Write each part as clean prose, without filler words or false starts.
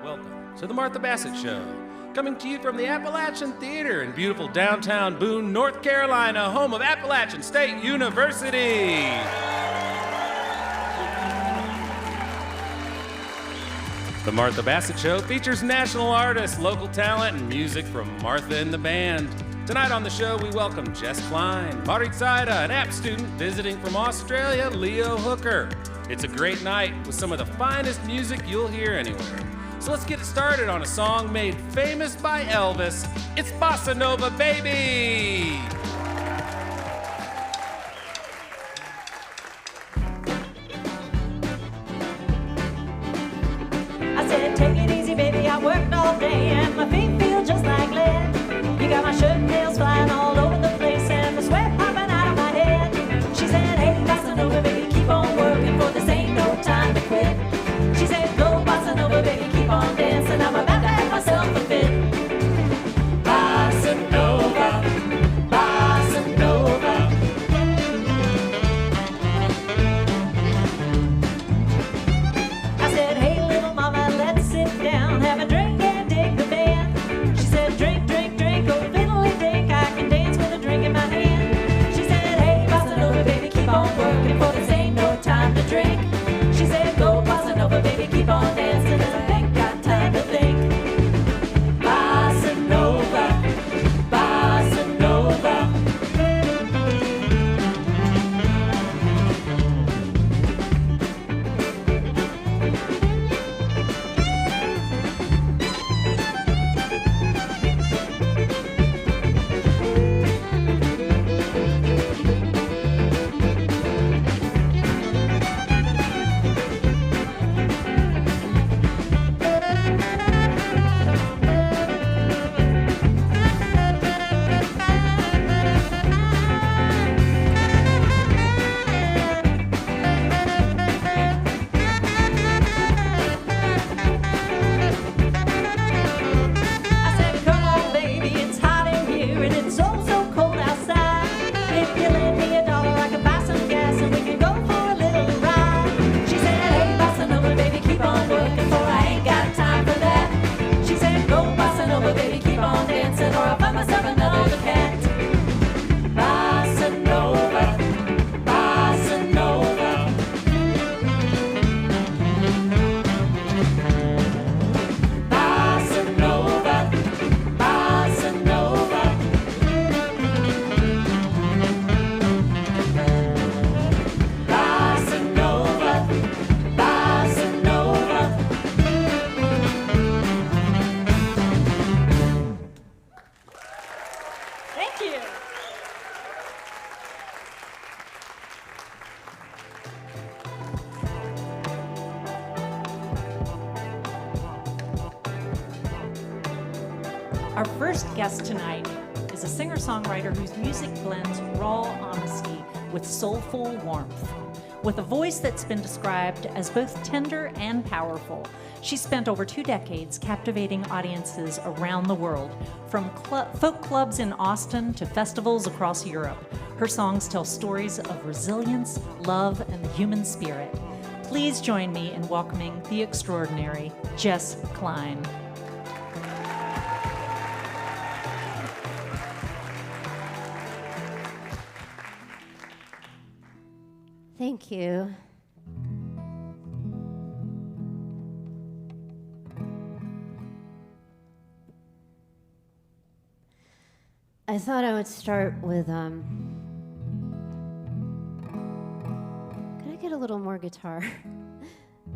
Welcome to the Martha Bassett Show, coming to you from the Appalachian Theater in beautiful downtown Boone, North Carolina, home of Appalachian State University. The Martha Bassett Show features national artists, local talent, and music from Martha and the band. Tonight on the show, we welcome Jess Klein, Maritzaida, an app student visiting from Australia, Leo Hooker. It's a great night with some of the finest music you'll hear anywhere. So let's get it started on a song made famous by Elvis. It's Bossa Nova, baby! I said, take it easy, baby, I worked all day and my feet feel just like lead. You got my shirt nails flying all over the place and the sweat popping out of my head. She said, hey, Bossa Nova, baby, keep on working, for this ain't no time to quit. She said, go, Bossa Nova, baby, keep on dancing, I'm about to have myself a fit. Bossa Nova, Bossa Nova. I said, hey, little mama, let's sit down, have a drink and dig the band. She said, drink, drink, drink, oh fiddly dink, I can dance with a drink in my hand. She said, hey, Bossa Nova, baby, keep on working, for this ain't no time to drink. She said, go, Bossa Nova, baby, keep on dancing, and I ain't got time to think. Bossa Nova, Bossa Nova. I said, come on, baby, it's hot in here and it's so, so cold outside. If you lend me $1, I can buy some gas and we can go for a little ride. She said, hey, Bossa Nova, baby, keep on working, for I ain't got time for that. She said, go, Bossa Nova, baby, keep on dancing, or I'll find myself another cat. Bossa Nova, Bossa Nova. Bossa Nova, Bossa Nova. Bossa Nova, Bossa Nova. Thank you. Our first guest tonight is a singer-songwriter whose music blends raw honesty with soulful warmth. With a voice that's been described as both tender and powerful, she spent over 2 decades captivating audiences around the world, from folk clubs in Austin to festivals across Europe. Her songs tell stories of resilience, love, and the human spirit. Please join me in welcoming the extraordinary Jess Klein. Thank you. I thought I would start with, could I get a little more guitar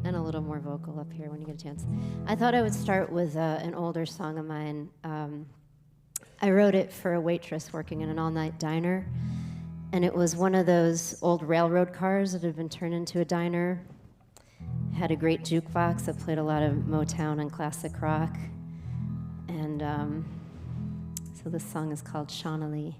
and a little more vocal up here when you get a chance? I thought I would start with an older song of mine. I wrote it for a waitress working in an all-night diner. And it was one of those old railroad cars that had been turned into a diner. Had a great jukebox that played a lot of Motown and classic rock. And so this song is called Shawnee.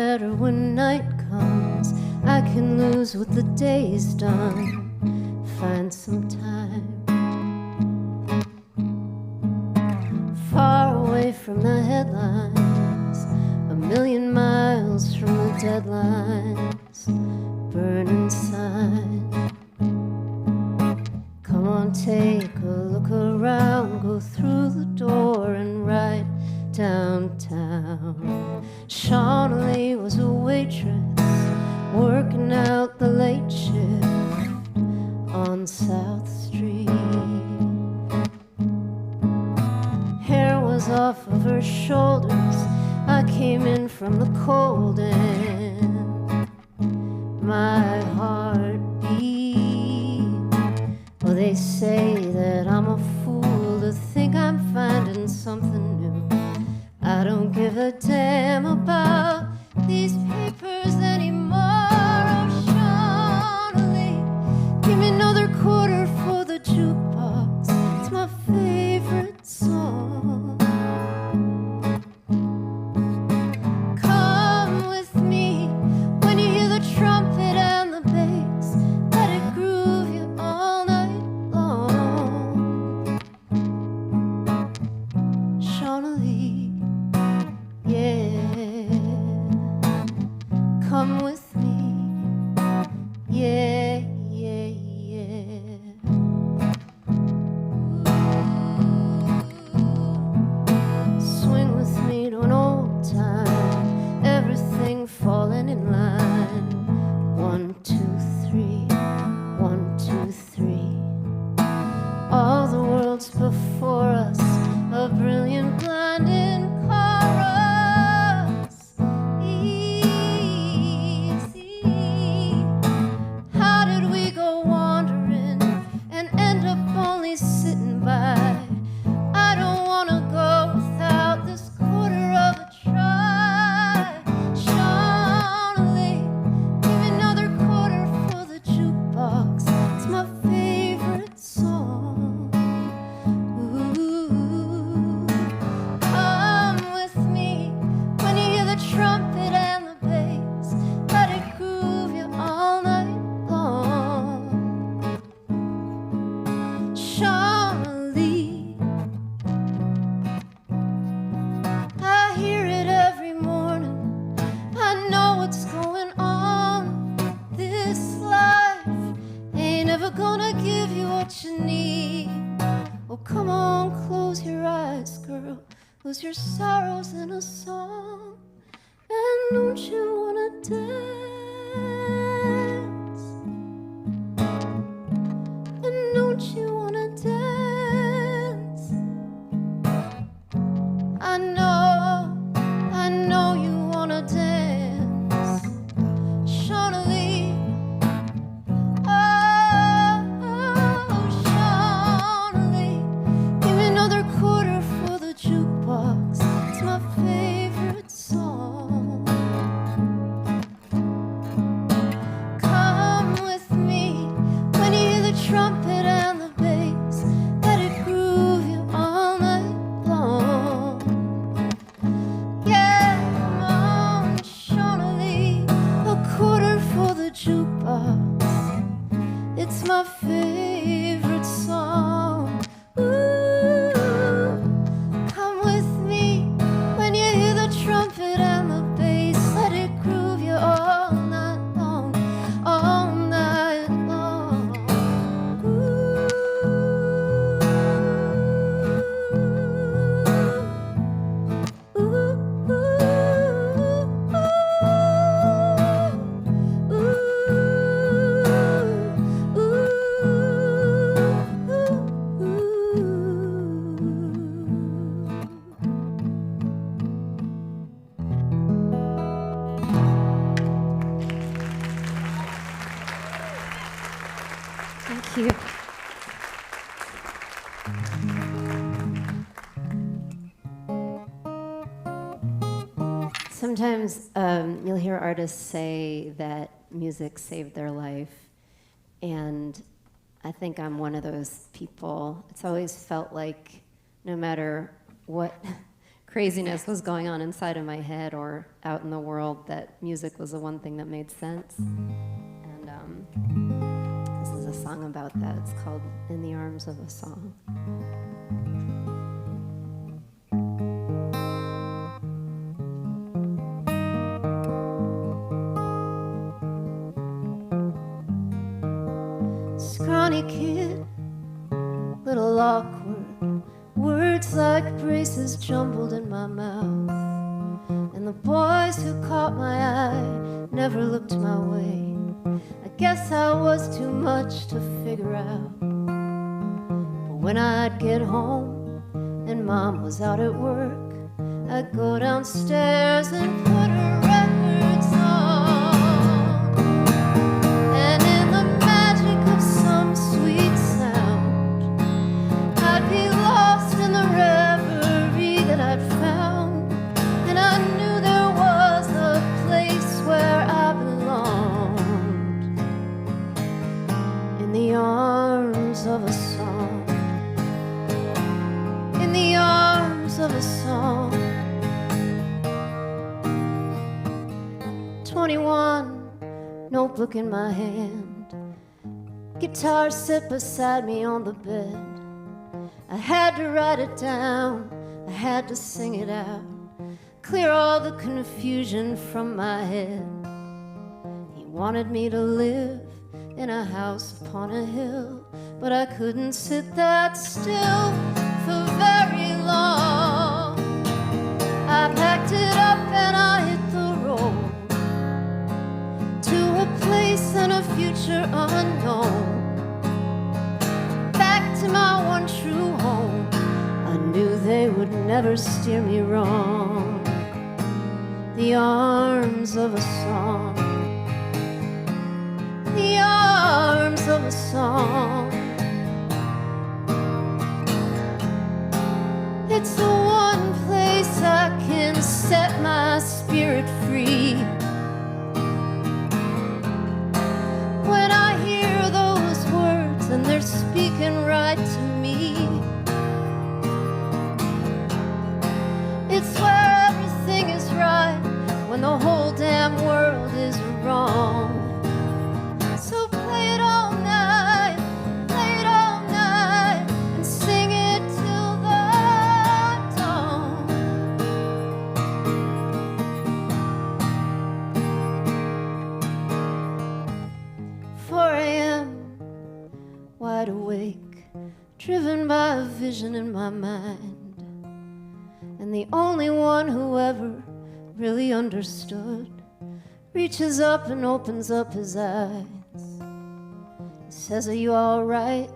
matter when night comes, I can lose what the day's done. Find some time far away from the headlines, a million miles from the deadlines, burn inside. Come on, take a look around, go through the door and right downtown. Shawnee was a waitress working out the late shift on South Street. Hair was off of her shoulders, I came in from the cold and my heart beat. Well, they say that I'm a fool to think I'm finding something new. I don't give a damn about these papers anymore. Oh, Shawnee, give me another quarter for the jukebox. It's my favorite song. Come with me when you hear the trumpet and the bass. Let it groove you all night long. Shawnee, yeah, come with me, yeah, yeah, yeah. Swing with me to an old time, everything falling in line. 1, 2, 3, 1, 2, 3. All the world's before us, a brilliant blinding chorus. Easy. How did we go wandering and end up only sitting by? I don't wanna go without this quarter of a try. Shawnee, give me another quarter for the jukebox. It's my favorite song. Ooh, come with me when you hear the trumpet and the bass. Let it groove you all night long. Shawnee, I hear it every morning. I know what's going on. This life ain't ever gonna give you what you need. Oh, come on, close your eyes, girl. Lose your sorrows in a song. And don't you wanna dance? And don't you wanna dance? I know you wanna dance. Shawnee, oh, Shawnee, give me another quarter for the jukebox. It's my favorite song. Come with me when you hear the trumpet and the bass. Let it groove you all night long. Yeah, come on, Shawnee, a quarter for the jukebox. It's my favorite song. Ooh, come with me when you hear the trumpet and the bass. Let it groove you all night long, all night long. Ooh, ooh, ooh, thank you. Sometimes you'll hear artists say that music saved their life, and I think I'm one of those people. It's always felt like no matter what craziness was going on inside of my head or out in the world, that music was the one thing that made sense. And this is a song about that. It's called In the Arms of a Song. Scrawny kid, little awkward, words like braces jumbled in my mouth. And the boys who caught my eye never looked my way. I guess I was too much to figure out. But when I'd get home and Mom was out at work, I'd go downstairs and put her records on. And in the magic of some sweet sound, I'd be lost in the reverie that I'd found. And I knew there was a place where I belonged, in the arms of a song, in the arms of a song. 21, notebook in my hand, guitar sit beside me on the bed. I had to write it down, I had to sing it out, clear all the confusion from my head. He wanted me to live in a house upon a hill, but I couldn't sit that still for very long. I packed it up and I hit the road to a place and a future unknown. Back to my one true home. I knew they would never steer me wrong. The arms of a song, the arms of a song. It's the one place I can set my spirit free. When I hear those words and they're speaking right to me, it's where everything is right when the whole damn world is wrong. So play it all night, and sing it till the dawn. 4 a.m., wide awake, driven by a vision in my mind. And the only one who ever really understood reaches up and opens up his eyes. He says, "Are you all right?"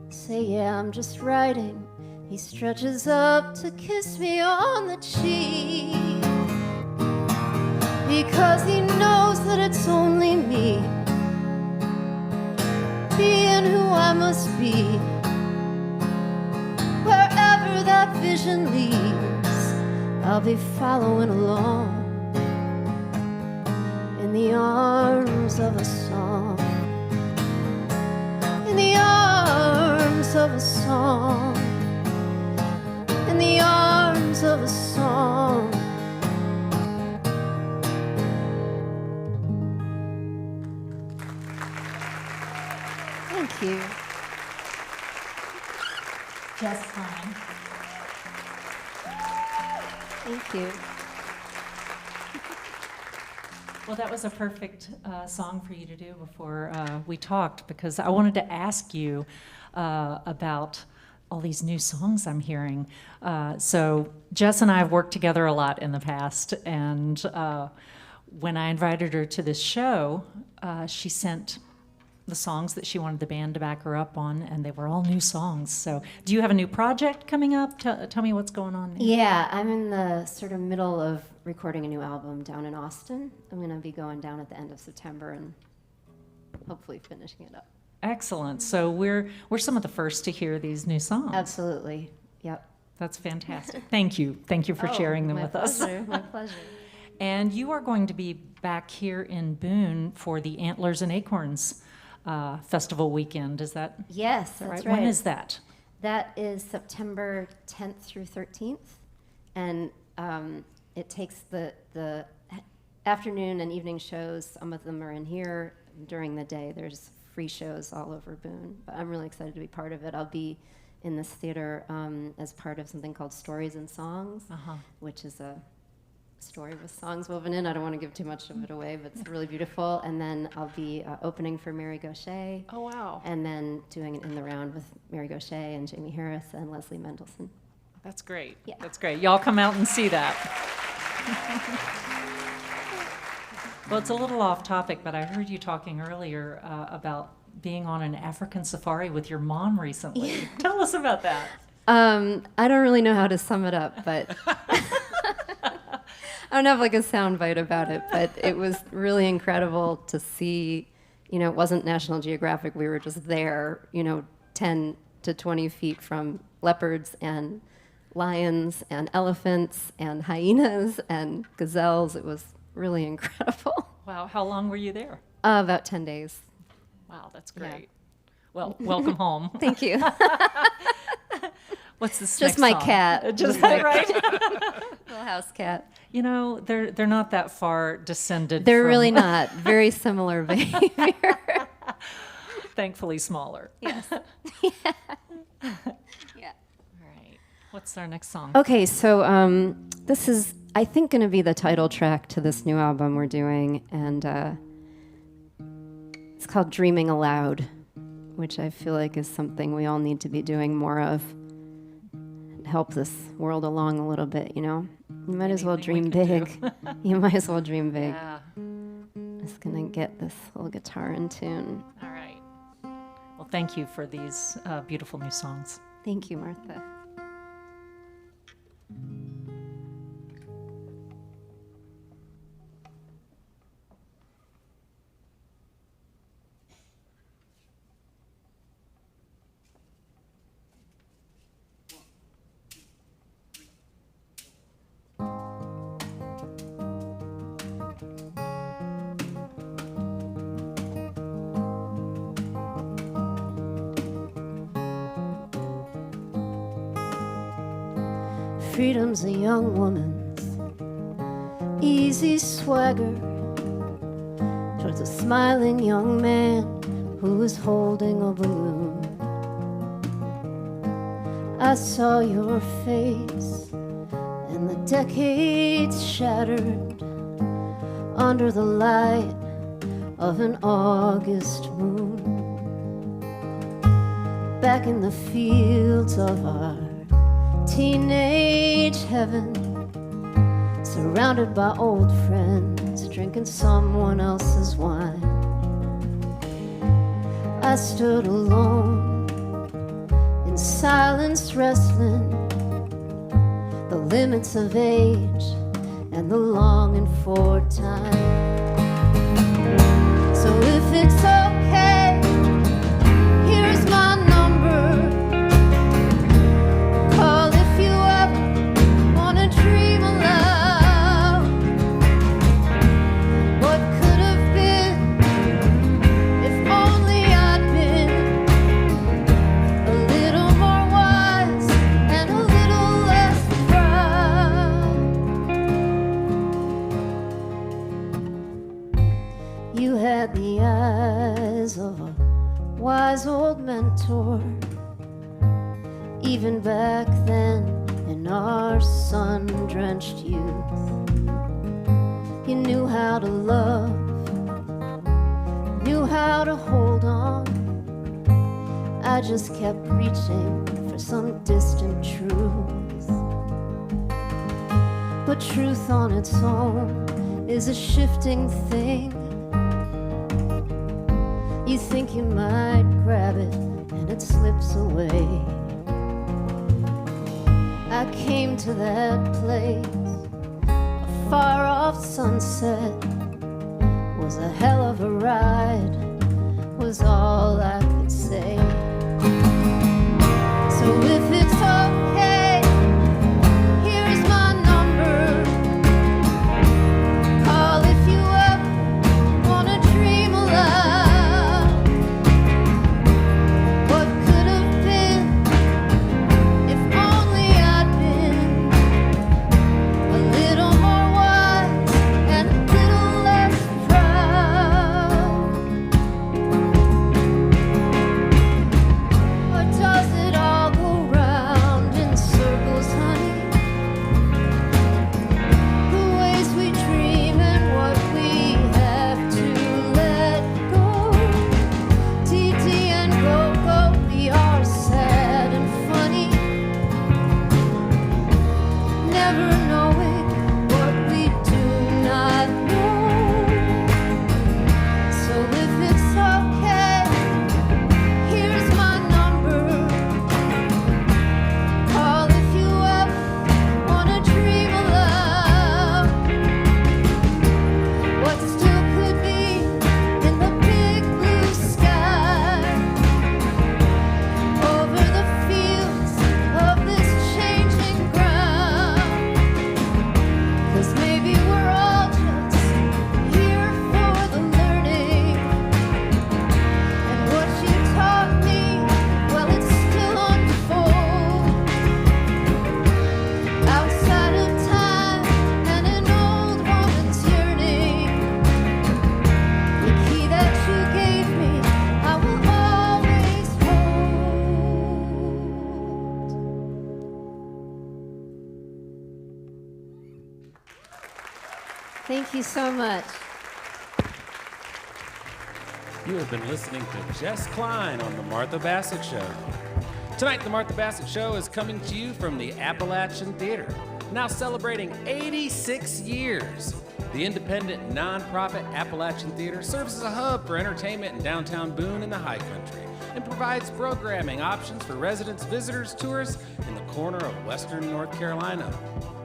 I say, "Yeah, I'm just writing." He stretches up to kiss me on the cheek, because he knows that it's only me being who I must be. Wherever that vision leads, I'll be following along, in the arms of a song, in the arms of a song, in the arms of a song. Thank you. Jess Klein. Thank you. Well, that was a perfect song for you to do before we talked, because I wanted to ask you about all these new songs I'm hearing. So Jess and I have worked together a lot in the past, and when I invited her to this show, she sent the songs that she wanted the band to back her up on, and they were all new songs. So do you have a new project coming up? Tell me what's going on there. Yeah, I'm in the sort of middle of recording a new album down in Austin. I'm going to be going down at the end of September and hopefully finishing it up. Excellent. So we're some of the first to hear these new songs. Absolutely. Yep. That's fantastic. Thank you. Thank you for sharing them with us. My pleasure. And you are going to be back here in Boone for the Antlers and Acorns Festival weekend. Is that Yes, that's right. When is that? That is September 10th through 13th. And it takes the afternoon and evening shows. Some of them are in here during the day. There's free shows all over Boone. But I'm really excited to be part of it. I'll be in this theater as part of something called Stories and Songs, which is a story with songs woven in. I don't want to give too much of it away, but it's really beautiful. And then I'll be opening for Mary Gaucher. Oh, wow. And then doing it in the round with Mary Gaucher and Jamie Harris and Leslie Mendelson. That's great. Yeah. That's great. Y'all come out and see that. Well, it's a little off topic, but I heard you talking earlier about being on an African safari with your mom recently. Yeah. Tell us about that. I don't really know how to sum it up, but I don't have like a sound bite about it, but it was really incredible to see. You know, it wasn't National Geographic. We were just there, 10 to 20 feet from leopards and lions and elephants and hyenas and gazelles. It was really incredible. Wow. How long were you there? About 10 days. Wow, that's great. Yeah. Well, welcome home. Thank you. What's this Just next my song? cat. Just right. Little house cat. They're not that far descended. They're from really not. Very similar behavior. Thankfully smaller. Yes. Yeah. All right. What's our next song? Okay, so this is, I think, going to be the title track to this new album we're doing, and it's called Dreaming Aloud, which I feel like is something we all need to be doing more of. Help this world along a little bit, You might as well dream big. You might as well dream big. Yeah. Just going to get this little guitar in tune. All right. Well, thank you for these beautiful new songs. Thank you, Martha. Freedom's a young woman's easy swagger towards a smiling young man who is holding a balloon. I saw your face and the decades shattered under the light of an August moon. Back in the fields of our teenage heaven, surrounded by old friends, drinking someone else's wine. I stood alone in silence, wrestling the limits of age and the longing for time. So if it's okay, here's my number. Call if you ever wanna dream aloud. What could have been if only I'd been a little more wise and a little less proud. You had the eyes of a wise old mentor. Even back then, in our sun-drenched youth, you knew how to love, knew how to hold on. I just kept reaching for some distant truth. But truth on its own is a shifting thing. You think you might grab it, and it slips away. I came to that place, a far-off sunset was a hell of a ride, was all I could say. So if it's okay, here's my number. Call if you ever wanna dream aloud. What could have been if only I'd been Thank you so much. You have been listening to Jess Klein on the Martha Bassett Show. Tonight, the Martha Bassett Show is coming to you from the Appalachian Theater, now celebrating 86 years. The independent, nonprofit Appalachian Theater serves as a hub for entertainment in downtown Boone and the High Country and provides programming options for residents, visitors, tourists in the corner of western North Carolina.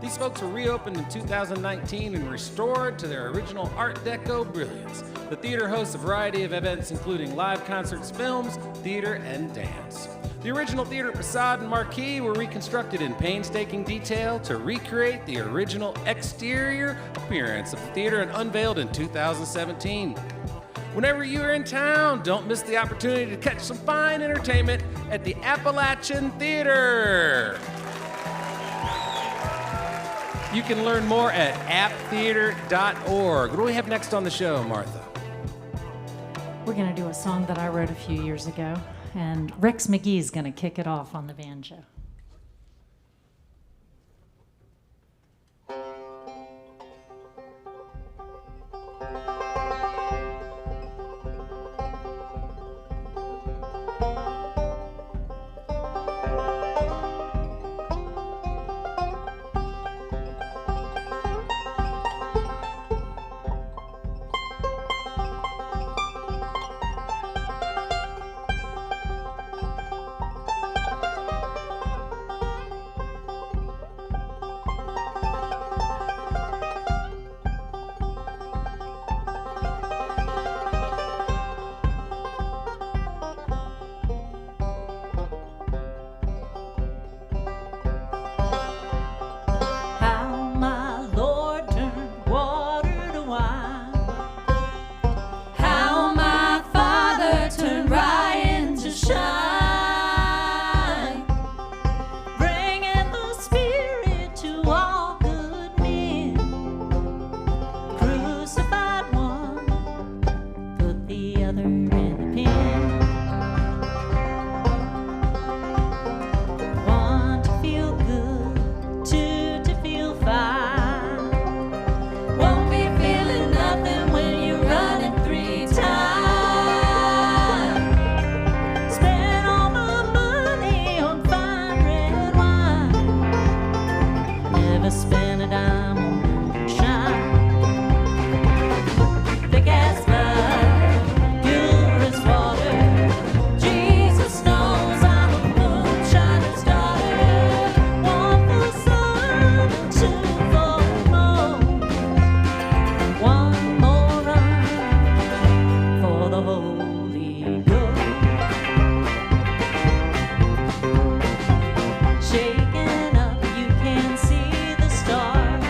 These folks were reopened in 2019 and restored to their original Art Deco brilliance. The theater hosts a variety of events including live concerts, films, theater, and dance. The original theater facade and marquee were reconstructed in painstaking detail to recreate the original exterior appearance of the theater and unveiled in 2017. Whenever you are in town, don't miss the opportunity to catch some fine entertainment at the Appalachian Theater. You can learn more at apptheater.org. What do we have next on the show, Martha? We're going to do a song that I wrote a few years ago, and Rex McGee's going to kick it off on the banjo. Shaken up, you can see the stars.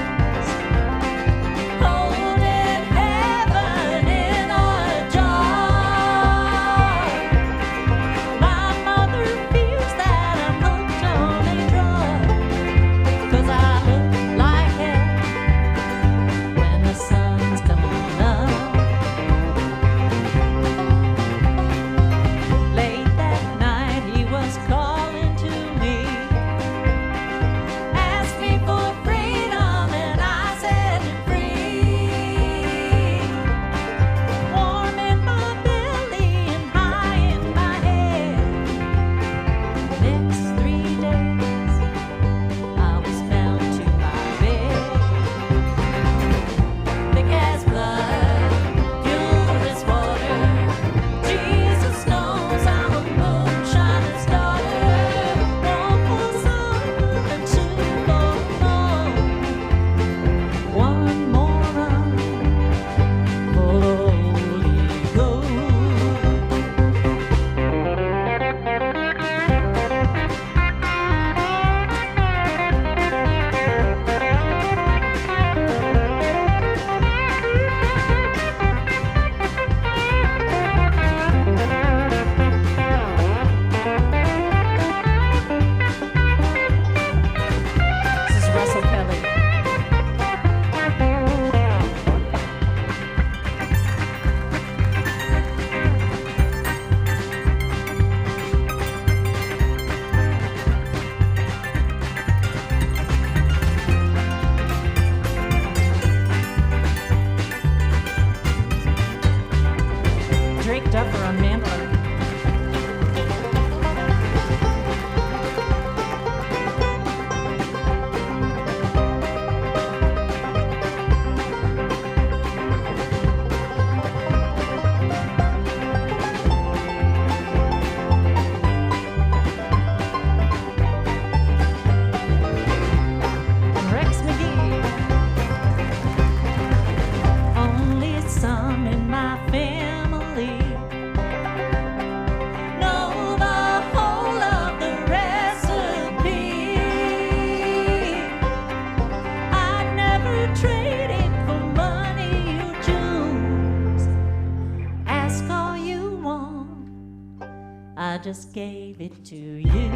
just gave it to you.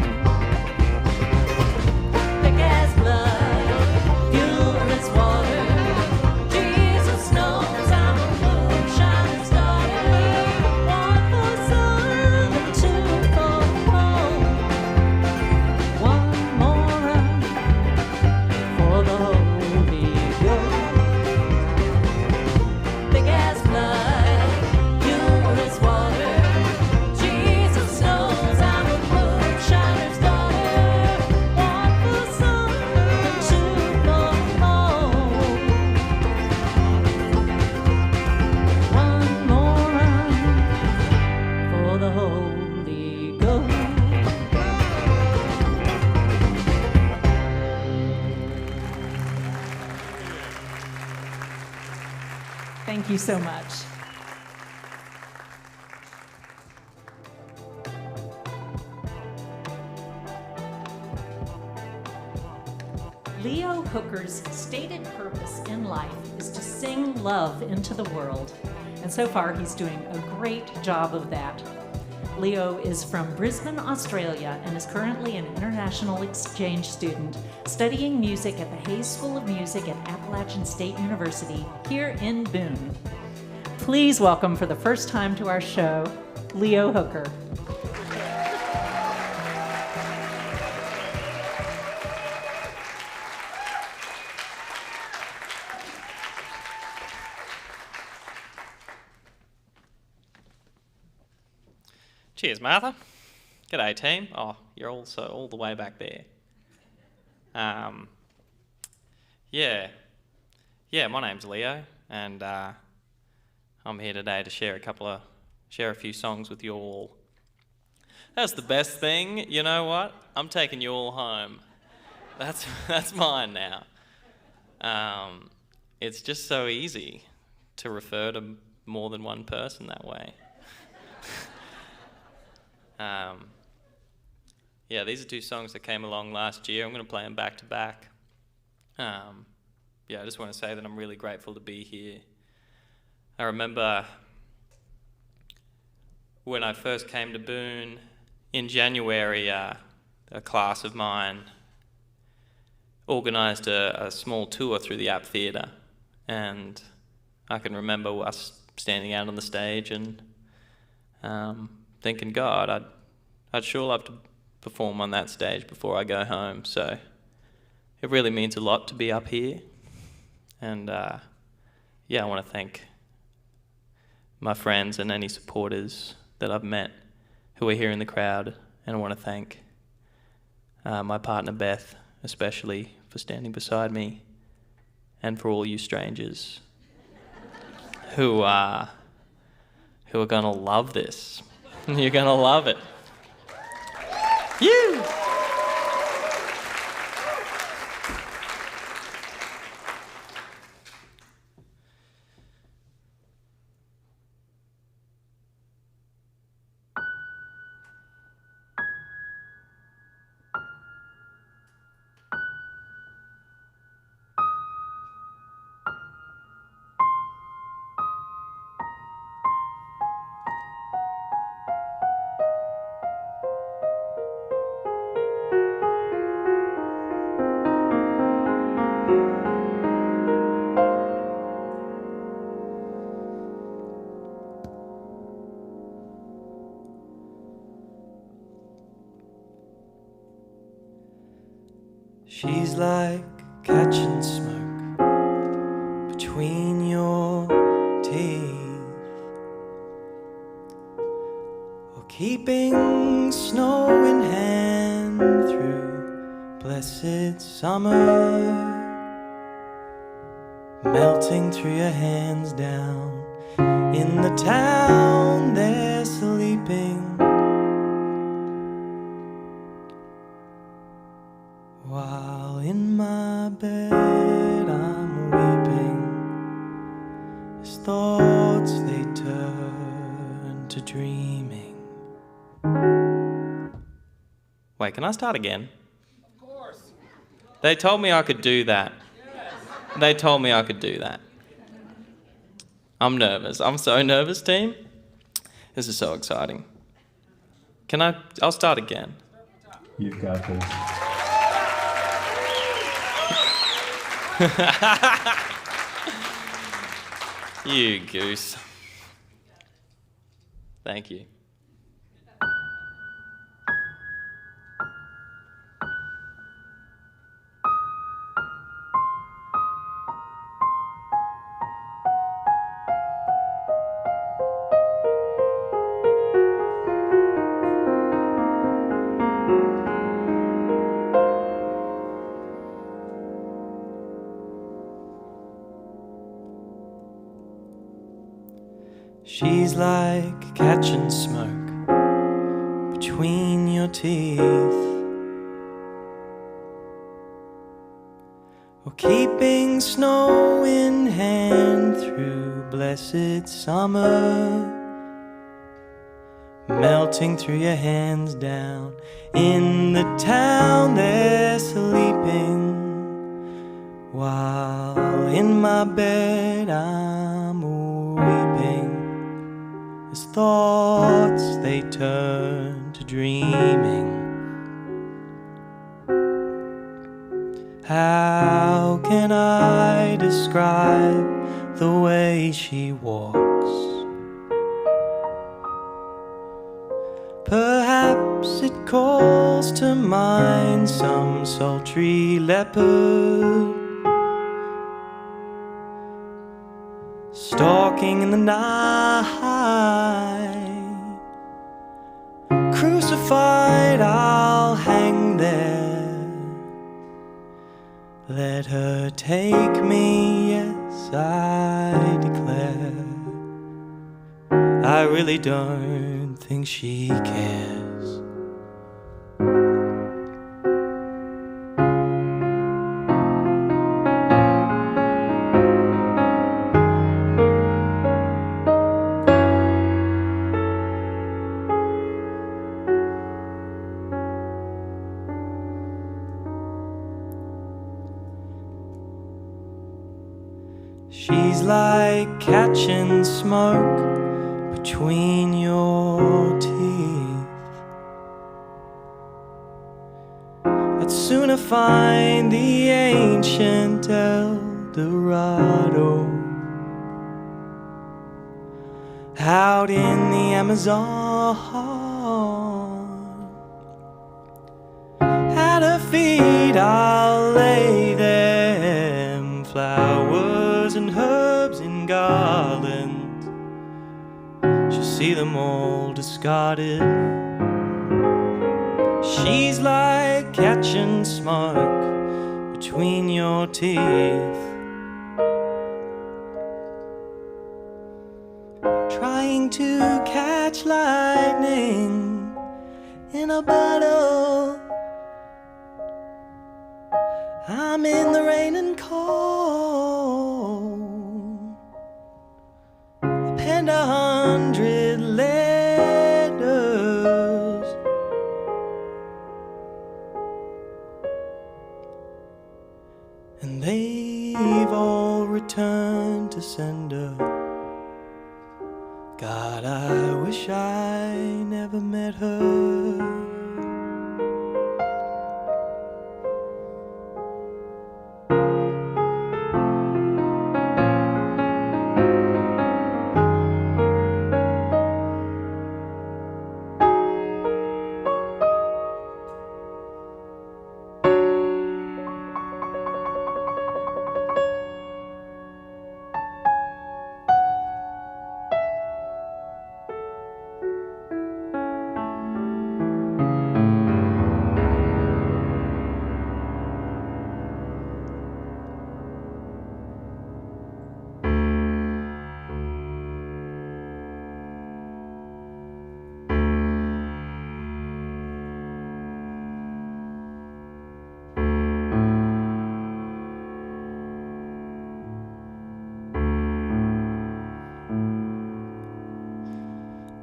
Thick as blood, pure as water. Jesus knows I'm a moonshiner's daughter. One for sun and two for home. One more run for the Holy Ghost. Thick as blood, pure as water. Jesus knows I'm a moonshiner's daughter. One for sun and two for home. One more run for the Holy Ghost. Thank you so much. Leo Hooker's stated purpose in life is to sing love into the world, and so far he's doing a great job of that. Leo is from Brisbane, Australia, and is currently an international exchange student studying music at the Hayes School of Music at Appalachian State University here in Boone. Please welcome for the first time to our show, Leo Hooker. Cheers, Martha. G'day, team. Oh, you're also all the way back there. My name's Leo, and I'm here today to share a few songs with you all. That's the best thing. You know what? I'm taking you all home. That's mine now. It's just so easy to refer to more than one person that way. These are two songs that came along last year. I'm going to play them back to back. I just want to say that I'm really grateful to be here. I remember when I first came to Boone in January, a class of mine organised a small tour through the App Theater, and I can remember us standing out on the stage and thinking, God, I'd sure love to perform on that stage before I go home. So it really means a lot to be up here. And I want to thank my friends and any supporters that I've met who are here in the crowd. And I want to thank my partner Beth, especially, for standing beside me, and for all you strangers who are going to love this. You're going to love it. You! She's like catching smoke between your teeth, or keeping snow in hand through blessed summer, melting through your hands down in the town they're sleeping. While in my bed I'm weeping, as thoughts they turn to dreaming. Wait, can I start again? Of course. They told me I could do that. Yes. They told me I could do that. I'm nervous. I'm so nervous, team. This is so exciting. I'll start again. You've got this. You goose. Thank you. She's like catching smoke between your teeth, or keeping snow in hand through blessed summer, melting through your hands down in the town they're sleeping, while in my bed I'm weeping. Thoughts they turn to dreaming. How can I describe the way she walks? Perhaps it calls to mind some sultry leopard stalking in the night. Crucified, I'll hang there. Let her take me, yes, I declare. I really don't think she cares. She's like catching smoke between your teeth. I'd sooner find the ancient El Dorado out in the Amazon. At her feet I'll lay them flowers and herbs in garlands. She'll see them all discarded. She's like catching smoke between your teeth, trying to catch lightning in a bottle. I'm in the rain and cold. I penned 100 letters, and they've all returned to sender. God, I wish I never met her.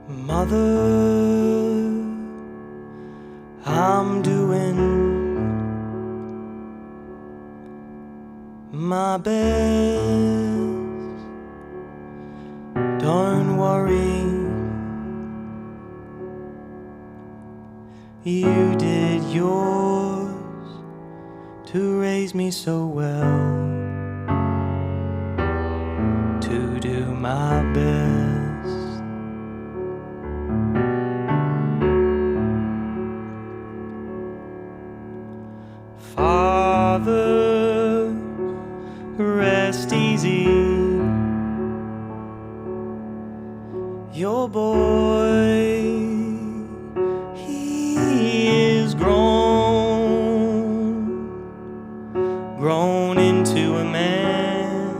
Mother, I'm doing my best. Don't worry, You did yours to raise me so well, to do my best. Father, rest easy. Your boy, he is grown into a man,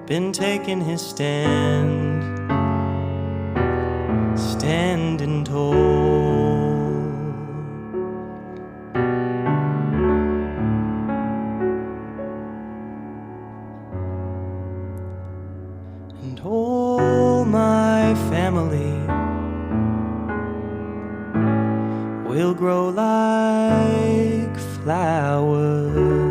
been taking his standing tall. And all my family will grow like flowers.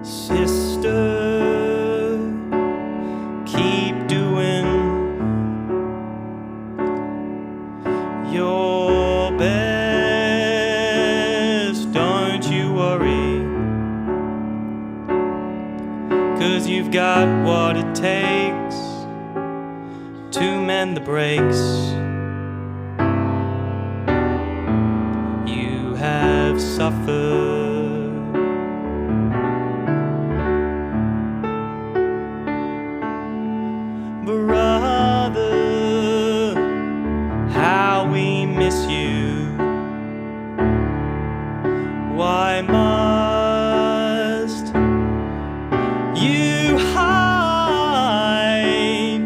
Sister, keep doing your best, don't you worry, 'cause you've got what it takes to mend the breaks. You have suffered. Brother, how we miss you. Why must you hide?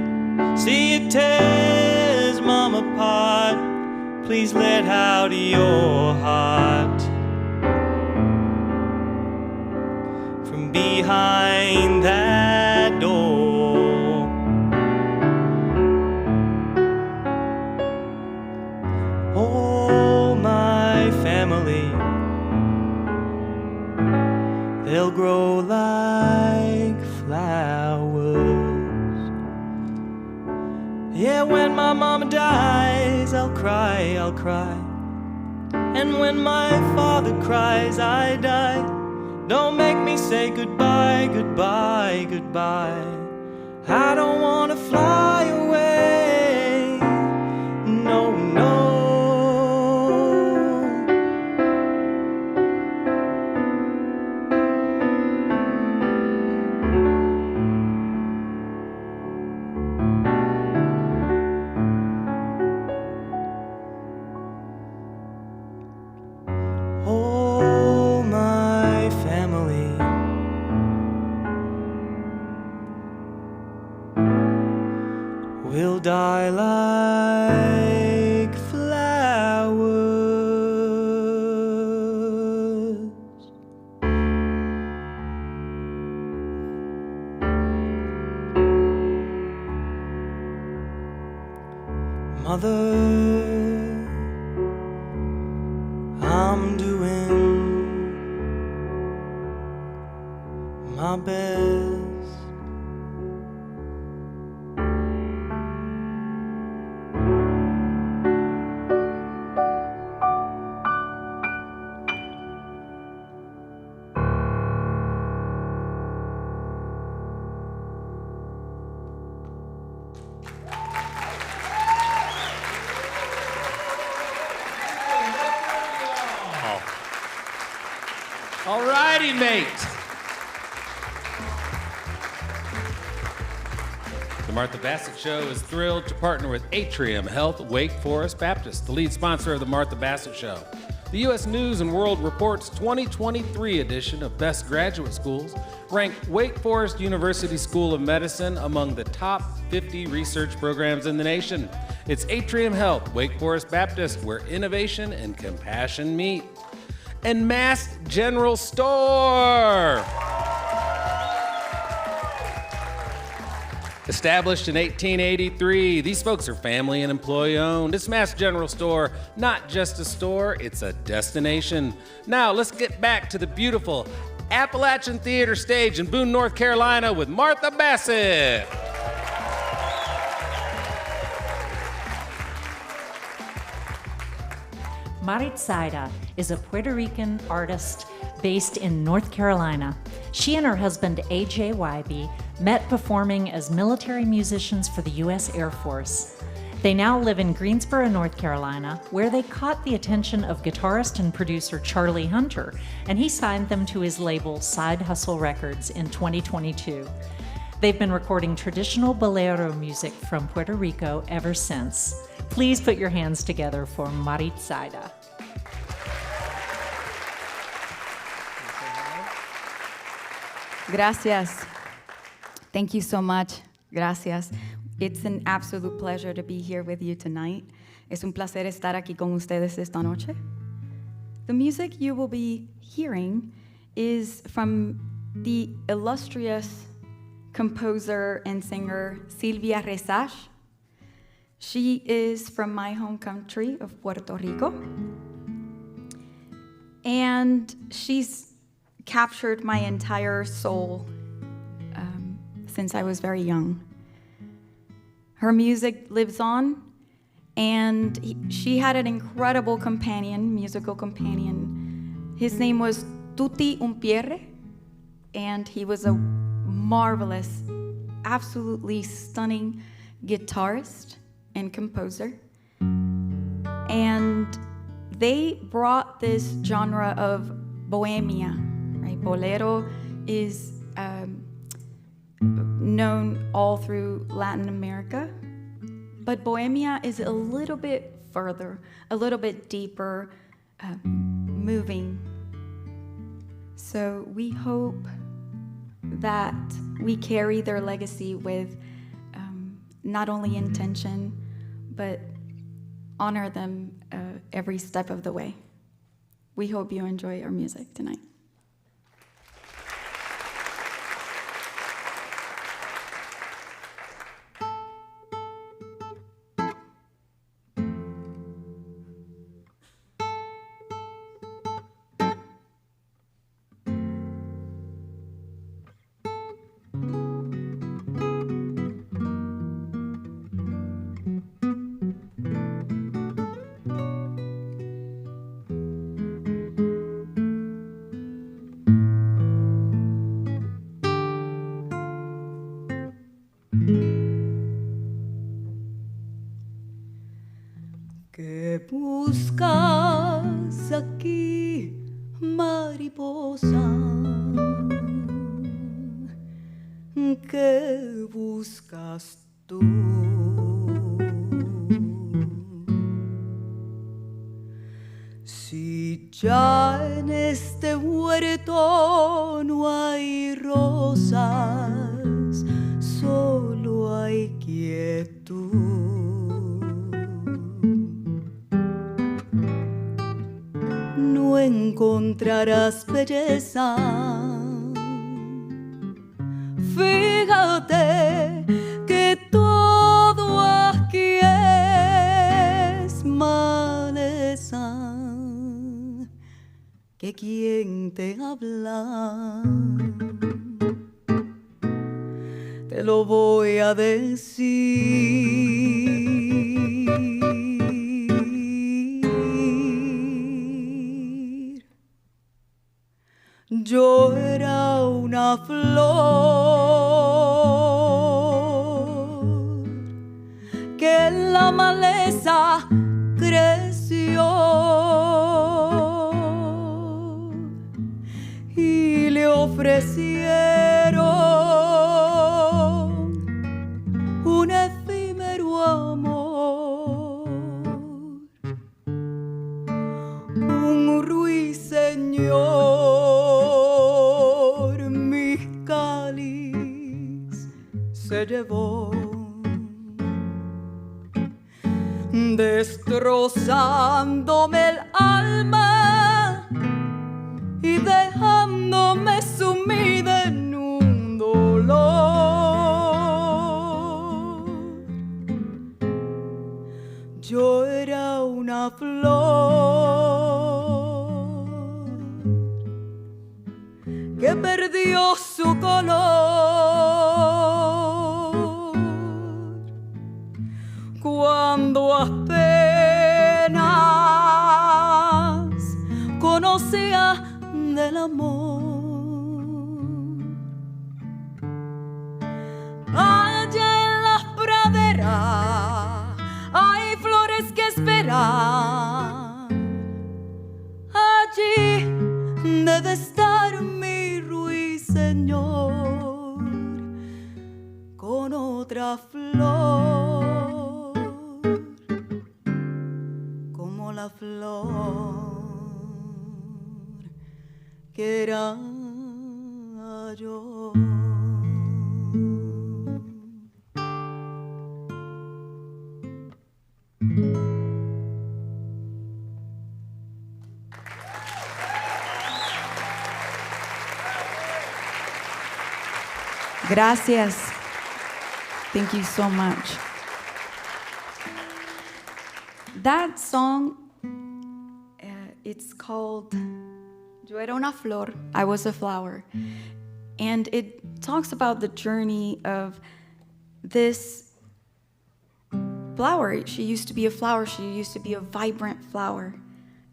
See, it tears Mom apart. Please let out your heart from behind that door. All my family, they'll grow like flowers. Yeah, when my mama dies, I'll cry. And when my father cries, I die. Don't make me say goodbye. I don't wanna fly away. No. All my family will die like flowers. Mother, I'm doing my best. All righty, mate. The Martha Bassett Show is thrilled to partner with Atrium Health Wake Forest Baptist, the lead sponsor of the Martha Bassett Show. The U.S. News & World Report's 2023 edition of Best Graduate Schools ranked Wake Forest University School of Medicine among the top 50 research programs in the nation. It's Atrium Health Wake Forest Baptist, where innovation and compassion meet. And Mass General Store. Established in 1883, these folks are family and employee owned. It's Mass General Store, not just a store, it's a destination. Now let's get back to the beautiful Appalachian Theater Stage in Boone, North Carolina with Martha Bassett. Maritzaida is a Puerto Rican artist based in North Carolina. She and her husband, A.J. Wybe, met performing as military musicians for the U.S. Air Force. They now live in Greensboro, North Carolina, where they caught the attention of guitarist and producer Charlie Hunter, and he signed them to his label Side Hustle Records in 2022. They've been recording traditional bolero music from Puerto Rico ever since. Please put your hands together for Maritzaida. Gracias. Thank you so much. Gracias. It's an absolute pleasure to be here with you tonight. Es un placer estar aquí con ustedes esta noche. The music you will be hearing is from the illustrious composer and singer Silvia Resach. She is from my home country of Puerto Rico. And she's captured my entire soul since I was very young. Her music lives on, and she had an incredible companion, musical companion. His name was Tutti Umpierre, and he was a marvelous, absolutely stunning guitarist and composer. And they brought this genre of bohemia, right? Bolero is known all through Latin America, but bohemia is a little bit further, a little bit deeper, moving. So we hope that we carry their legacy with not only intention, but honor them every step of the way. We hope you enjoy our music tonight. ¿Qué buscas aquí, mariposa? ¿Qué buscas tú? Si ya en este huerto no hay rosas, solo hay quietud. No encontrarás belleza. Fíjate que todo aquí es maleza. Que quien te habla te lo voy a decir. Yo era una flor que en la maleza creció y le ofrecieron un efímero amor, un ruiseñor, mi cáliz se llevó, destrozándome el alma y dejándome sumida en un dolor. Yo era una flor que perdió su color cuando apenas conocía del amor. Allá en las praderas hay flores que esperan. Allí debe estar mi ruiseñor con otra flor, como la flor que era yo. Gracias. Thank you so much. That song, it's called Yo era una flor, I was a flower. And it talks about the journey of this flower. She used to be a flower. She used to be a vibrant flower.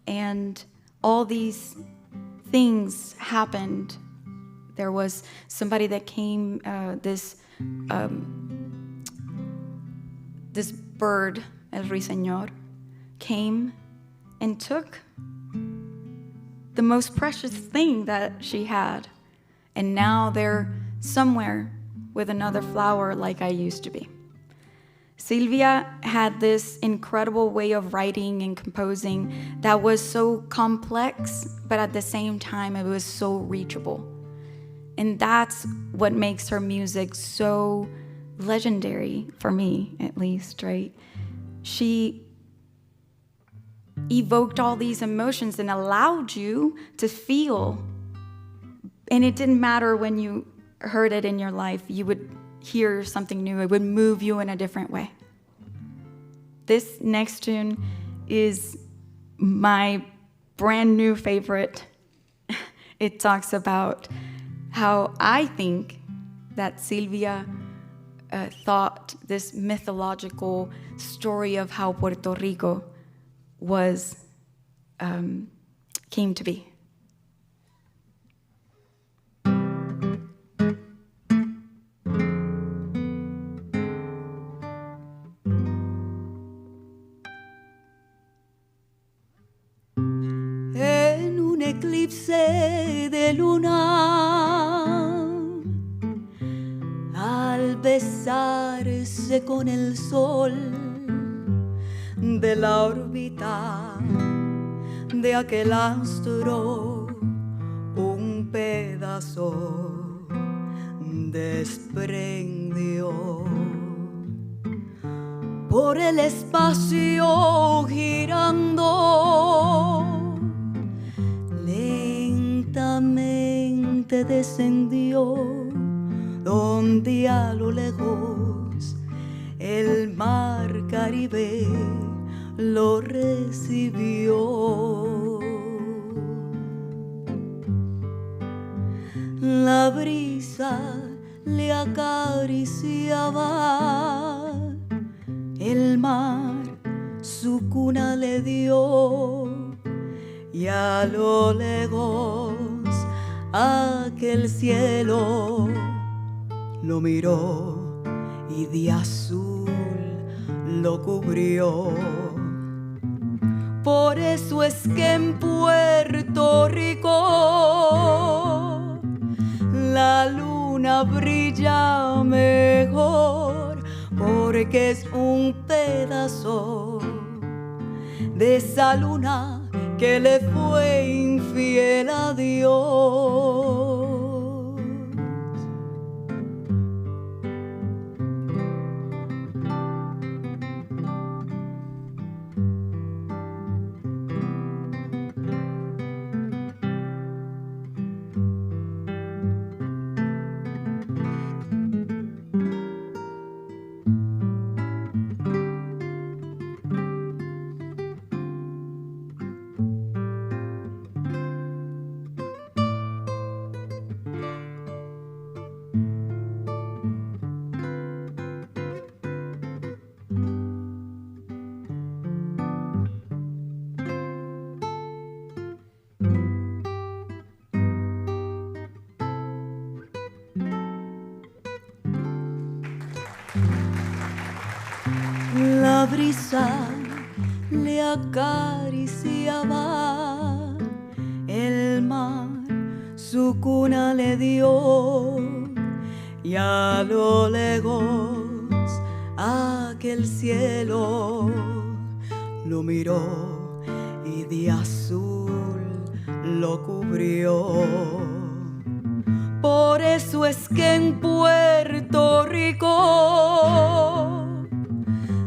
And all these things happened. There was somebody that came, this bird, el ruiseñor, came and took the most precious thing that she had. And now they're somewhere with another flower like I used to be. Silvia had this incredible way of writing and composing that was so complex, but at the same time, it was so reachable. And that's what makes her music so legendary, for me at least, right? She evoked all these emotions and allowed you to feel. And it didn't matter when you heard it in your life, you would hear something new. It would move you in a different way. This next tune is my brand new favorite. It talks about how I think that Silvia thought this mythological story of how Puerto Rico was came to be. En un eclipse de luna, al besarse con el sol de la órbita de aquel astro, un pedazo desprendió por el espacio girando, lentamente descendió donde a lo lejos el mar Caribe lo recibió. La brisa le acariciaba, el mar su cuna le dio, y a lo lejos aquel cielo lo miró y de azul lo cubrió. Por eso es que en Puerto Rico la luna brilla mejor, porque es un pedazo de esa luna que le fue infiel a Dios. una brisa le acariciaba, el mar su cuna le dio, y a lo lejos aquel cielo lo miró y de azul lo cubrió. Por eso es que en Puerto Rico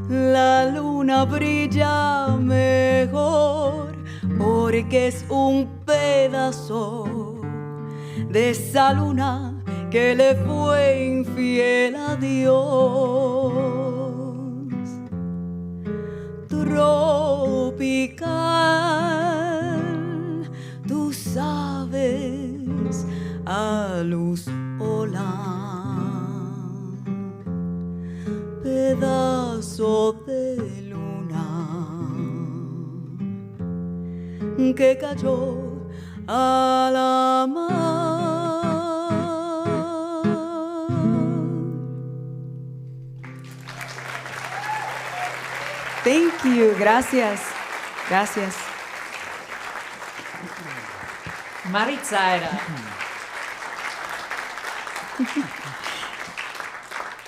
la luna brilla mejor, porque es un pedazo de esa luna que le fue infiel a Dios. Tropical, tú sabes, a luz hola, pedazo de luna que cayó a la mar. Thank you. Gracias. Gracias. Maritzaida.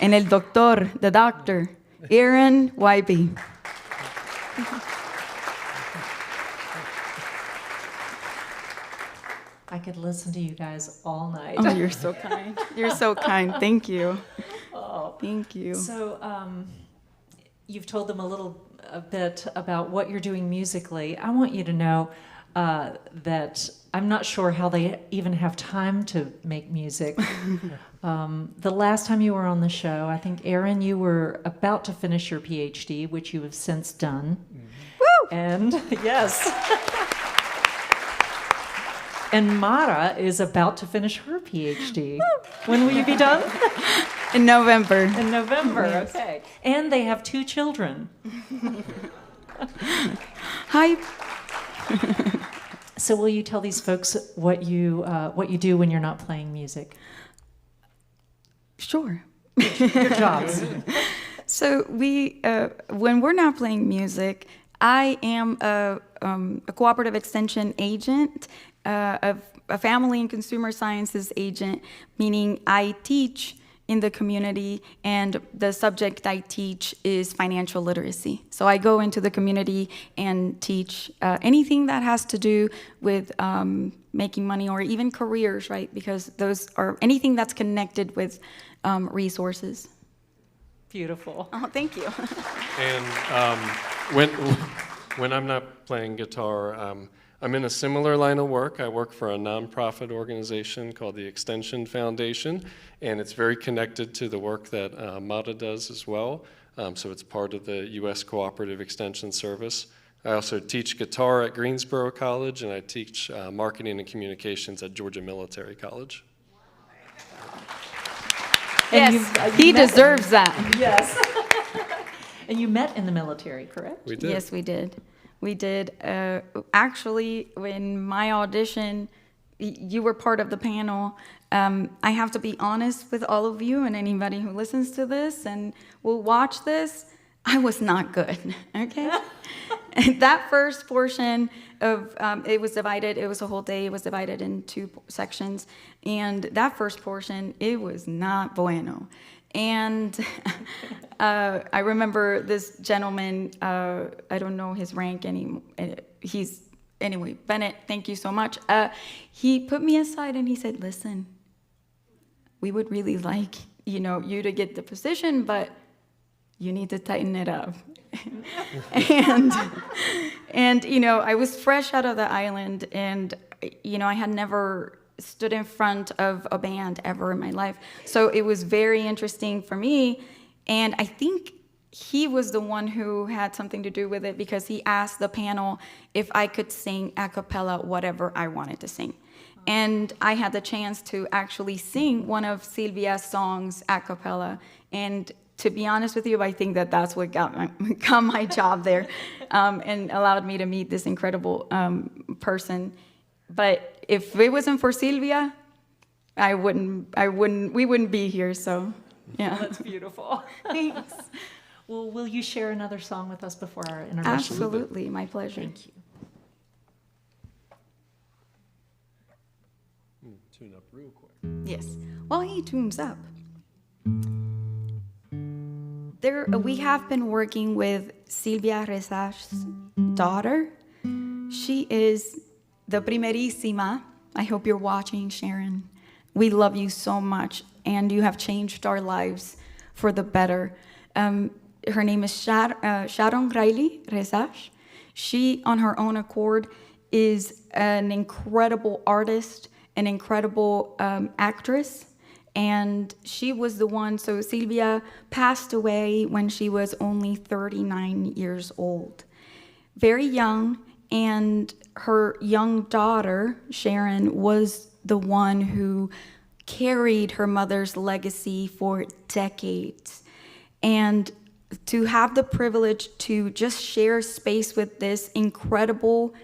En el doctor, the doctor, Aaron Wybie. I could listen to you guys all night. Oh, you're so kind. You're so kind. Thank you. Oh. Thank you. So, you've told them a bit about what you're doing musically. I want you to know that I'm not sure how they even have time to make music. The last time you were on the show, I think, Aaron, you were about to finish your PhD, which you have since done. Woo! And yes. And Mara is about to finish her PhD. When will you be done? In November. In November, Yes. okay. And they have 2 children. Hi. So will you tell these folks what you do when you're not playing music? Sure. Your jobs. So when we're not playing music, I am a cooperative extension agent, a family and consumer sciences agent, meaning I teach in the community, and the subject I teach is financial literacy. So I go into the community and teach anything that has to do with making money, or even careers, right? Because those are anything that's connected with resources. Beautiful. Oh, thank you. And when I'm not playing guitar, I'm in a similar line of work. I work for a nonprofit organization called the Extension Foundation, and it's very connected to the work that Martha does as well. So it's part of the U.S. Cooperative Extension Service. I also teach guitar at Greensboro College, and I teach marketing and communications at Georgia Military College. And Yes, he deserves that. Yes. And you met in the military, correct? We did. Yes, we did. We did. Actually, in my audition, you were part of the panel. I have to be honest with all of you and anybody who listens to this and will watch this. I was not good, okay? And that first portion of, it was divided, it was a whole day, it was divided in 2 sections. And that first portion, it was not bueno. And I remember this gentleman, I don't know his rank anymore. Anyway, Bennett, thank you so much. He put me aside and he said, listen, we would really like, you to get the position, but you need to tighten it up. and I was fresh out of the island, and, I had never stood in front of a band ever in my life. So it was very interesting for me. And I think he was the one who had something to do with it, because he asked the panel if I could sing a cappella whatever I wanted to sing. And I had the chance to actually sing one of Sylvia's songs a cappella. And to be honest with you, I think that that's what got my job there, and allowed me to meet this incredible person. But if it wasn't for Sylvia, we wouldn't be here. So, yeah. That's beautiful. Thanks. Well, will you share another song with us before our intermission? Absolutely, my pleasure. Thank you. Tune up real quick. Yes. While he tunes up, we have been working with Silvia Rezach's daughter. She is the primerísima. I hope you're watching, Sharon. We love you so much, and you have changed our lives for the better. Her name is Sharon Riley Rezach. She, on her own accord, is an incredible artist, an incredible actress, and she was the one. So Silvia passed away when she was only 39 years old, very young, and her young daughter, Sharon, was the one who carried her mother's legacy for decades. And to have the privilege to just share space with this incredible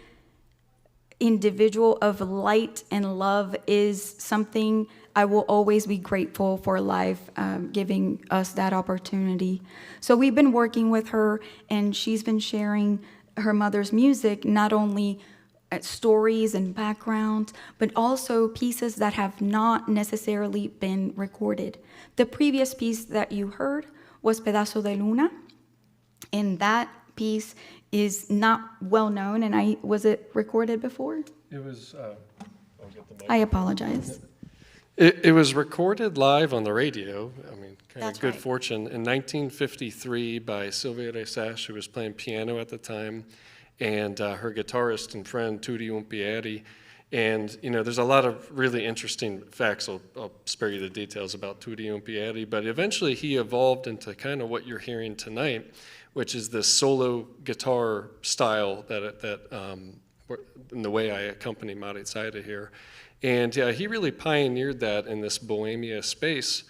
individual of light and love is something I will always be grateful for life giving us that opportunity. So we've been working with her, and she's been sharing her mother's music, not only stories and backgrounds, but also pieces that have not necessarily been recorded. The previous piece that you heard was Pedazo de Luna, and that piece is not well known. And was it recorded before? It was. I'll get the mic. I apologize. It was recorded live on the radio. I mean, kind That's of good right. fortune in 1953 by Silvia Rezach, who was playing piano at the time, and her guitarist and friend Tutti Umpieri. And there's a lot of really interesting facts. I'll spare you the details about Tutti Umpieri, but eventually he evolved into kind of what you're hearing tonight, which is this solo guitar style in the way I accompany Maritzaida here. And he really pioneered that in this Bohemia space.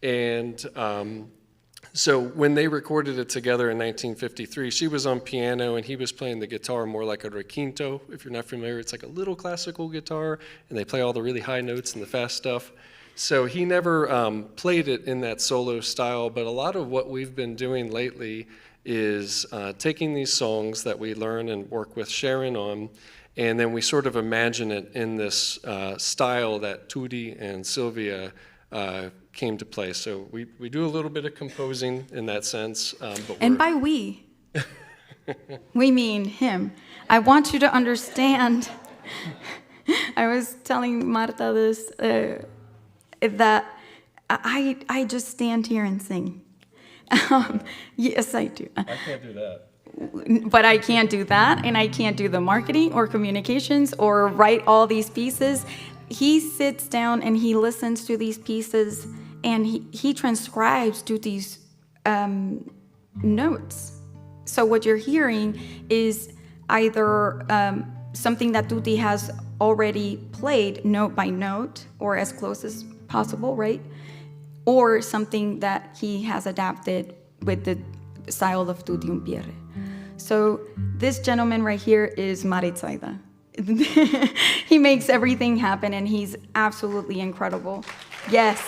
And so when they recorded it together in 1953, she was on piano and he was playing the guitar more like a requinto. If you're not familiar, it's like a little classical guitar, and they play all the really high notes and the fast stuff. So he never played it in that solo style, but a lot of what we've been doing lately is taking these songs that we learn and work with Sharon on, and then we sort of imagine it in this style that Tutti and Silvia came to play. So we do a little bit of composing in that sense. And by we mean him. I want you to understand, I was telling Martha this, that I just stand here and sing. Yes, I do. I can't do that. But I can't do that, and I can't do the marketing or communications or write all these pieces. He sits down and he listens to these pieces, and he transcribes to these notes. So what you're hearing is either something that Tutti has already played note by note, or as close as possible, right? Or something that he has adapted with the style of Tutti Umpieri. So this gentleman right here is Maritzaida. He makes everything happen, and he's absolutely incredible. Yes.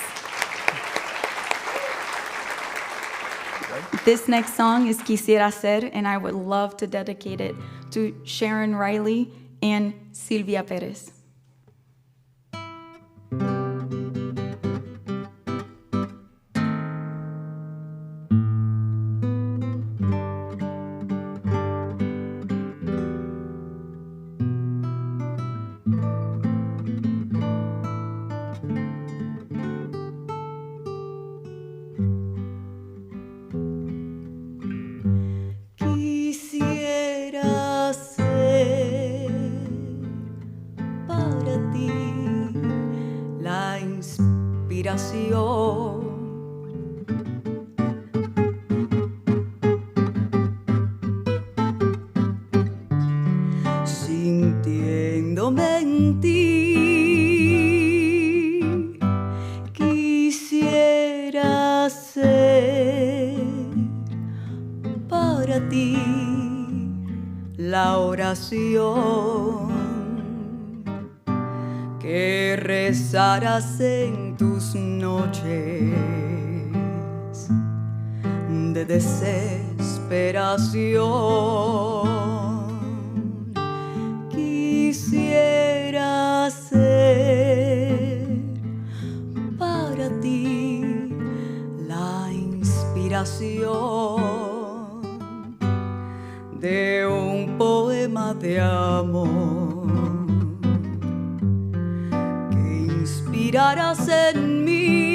This next song is Quisiera Ser, and I would love to dedicate it to Sharon Riley and Silvia Perez. Quisiera ser para ti la inspiración, sintiéndome en ti. Quisiera ser para ti la oración que rezarás en tus noches de desesperación. Quisiera ser para ti la inspiración de un poema de amor que inspirarás en mí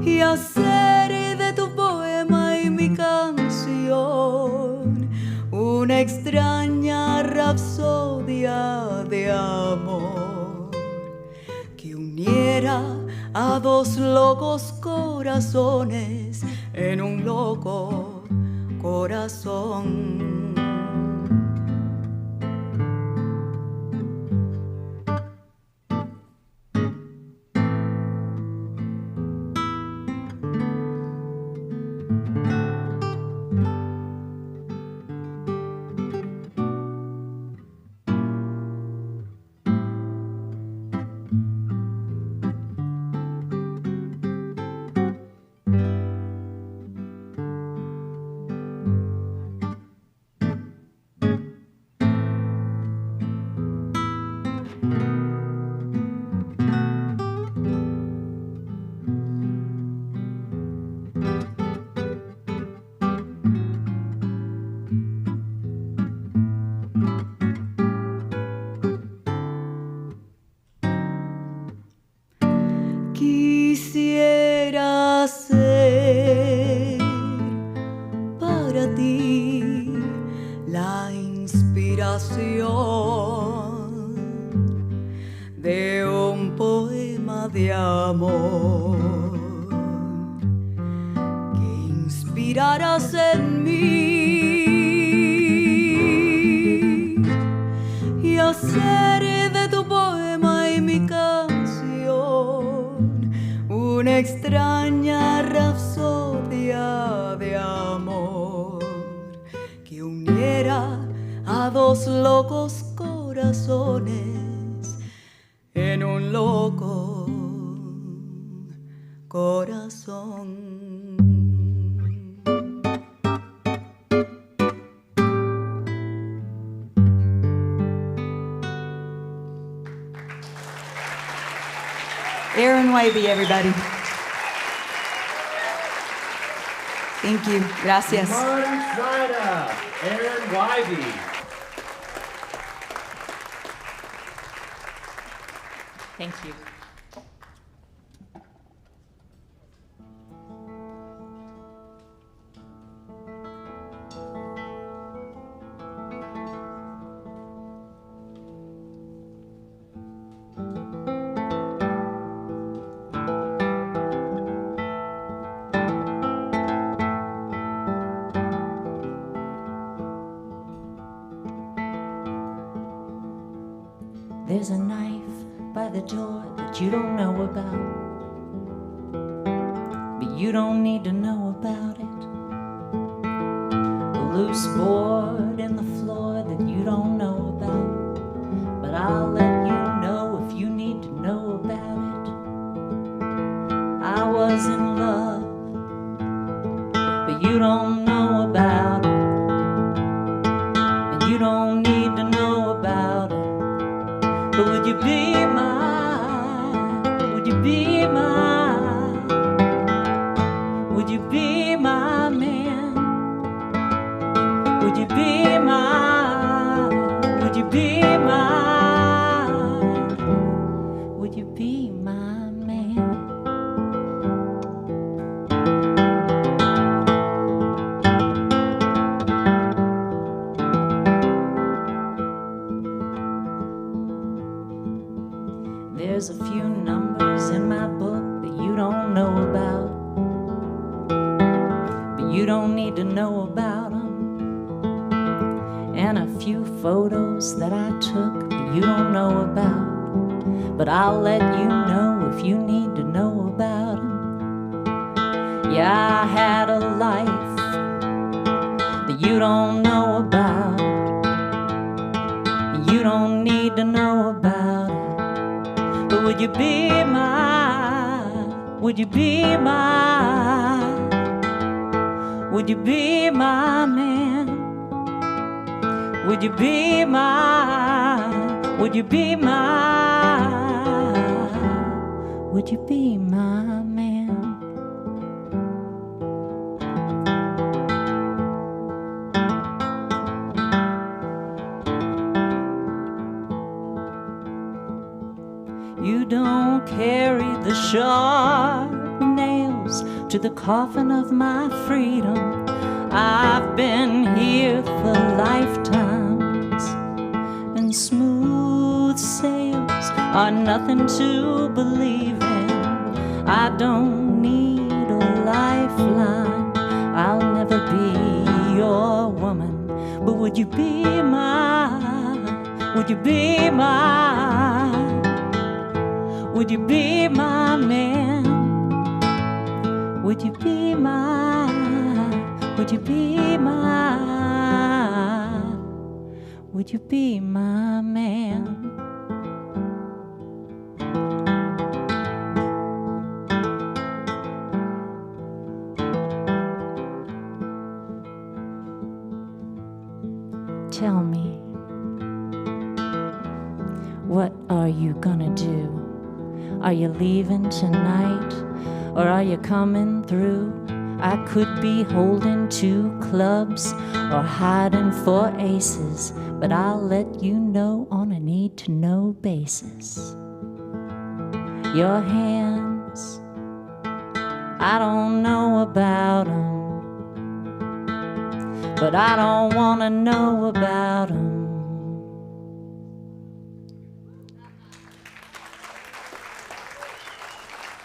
y hacer de tu poema y mi canción una extraña rapsodia de amor que uniera a dos locos corazones en un loco corazón. Quisiera ser para ti la inspiración de un poema de amor que inspirarás en mí y hacer de tu poema y mi canción una extraña rapsodia de amor que uniera a dos locos corazones en un loco corazón. Aaron Wavy, everybody. Thank you. Gracias. Maritzaida, Aaron Wivey. Thank you. There's a knife by the door that you don't know about, but you don't need to know about it. A loose board in the floor that you don't know about, but I'll let you know if you need to know about it. I was in love, but you don't know about it, and you don't need to know about it. But would you be mine? Would you be mine? Would you be my man? Would you be mine? Would you be mine? Would you be my man? There's a few numbers in my book that you don't know about, but you don't need to know about them. And a few photos that I took that you don't know about, but I'll let you know if you need to know about them. Yeah, I had a life that you don't know about, and you don't need to know about it. But would you be mine? Would you be my, would you be my man? Would you be my, would you be my, would you be my man? You don't carry the sharp nails to the coffin of my freedom. I've been here for lifetimes, and smooth sails are nothing to believe in. I don't need a lifeline. I'll never be your woman, but would you be my, would you be my, would you be my man? Would you be my, would you be my, would you be my man? Tell me, what are you gonna do? Are you leaving tonight, or are you coming through? I could be holding 2 clubs or hiding 4 aces, but I'll let you know on a need-to-know basis. Your hands, I don't know about them, but I don't want to know about them.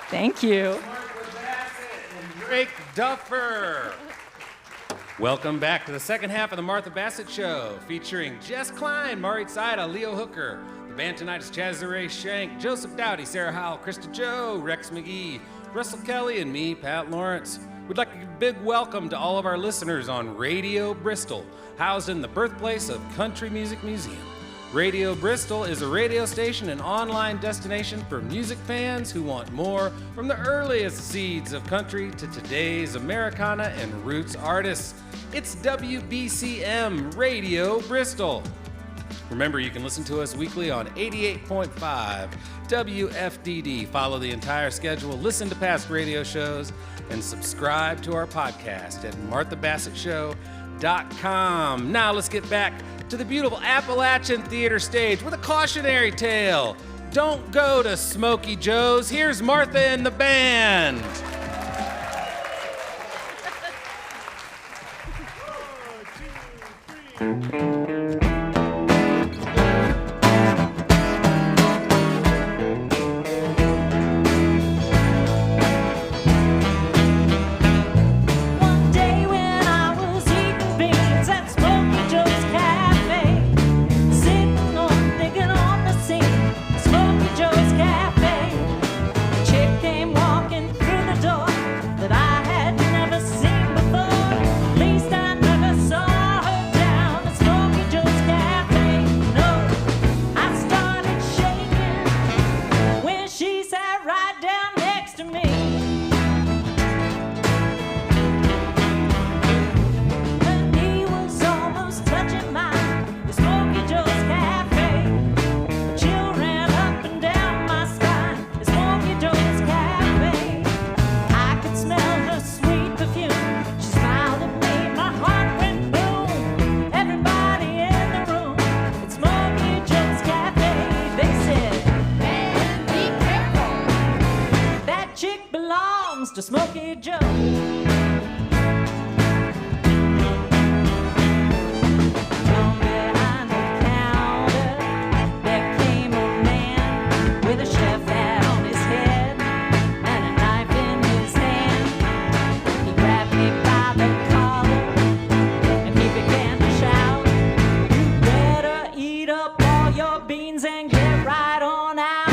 Thank you. Martha Bassett and Drake Duffer. Welcome back to the second half of the Martha Bassett Show, featuring Jess Klein, Maritzaida, Leo Hooker. The band tonight is Chazare Shank, Joseph Dowdy, Sarah Howell, Krista Joe, Rex McGee, Russell Kelly, and me, Pat Lawrence. We'd like to give a big welcome to all of our listeners on Radio Bristol, housed in the birthplace of Country Music Museum. Radio Bristol is a radio station and online destination for music fans who want more, from the earliest seeds of country to today's Americana and roots artists. It's WBCM Radio Bristol. Remember, you can listen to us weekly on 88.5 WFDD. Follow the entire schedule, listen to past radio shows, and subscribe to our podcast at marthabassettshow.com. Now let's get back to the beautiful Appalachian Theater stage with a cautionary tale. Don't go to Smokey Joe's. Here's Martha and the band. One day when I was eating beans at Smokey Joe's Cafe, sitting on, thinking on the scene, Smokey Joe's Cafe, a chick came walking through the door that I had never seen before. At least I never saw her down at Smokey Joe's Cafe. No, I started shaking when she sat right down next to me. Her knee was almost touching mine at Smokey Joe's Cafe. A chill ran up and down my spine at Smokey Joe's Cafe. I could smell her sweet perfume. She smiled at me, my heart went boom. Everybody in the room at Smokey Joe's Cafe, they said, "Man, be careful. That chick belongs to Smokey Joe." From behind the counter, there came a man with a chef hat on his head and a knife in his hand. He grabbed me by the collar and he began to shout, "You better eat up all your beans and get right on out."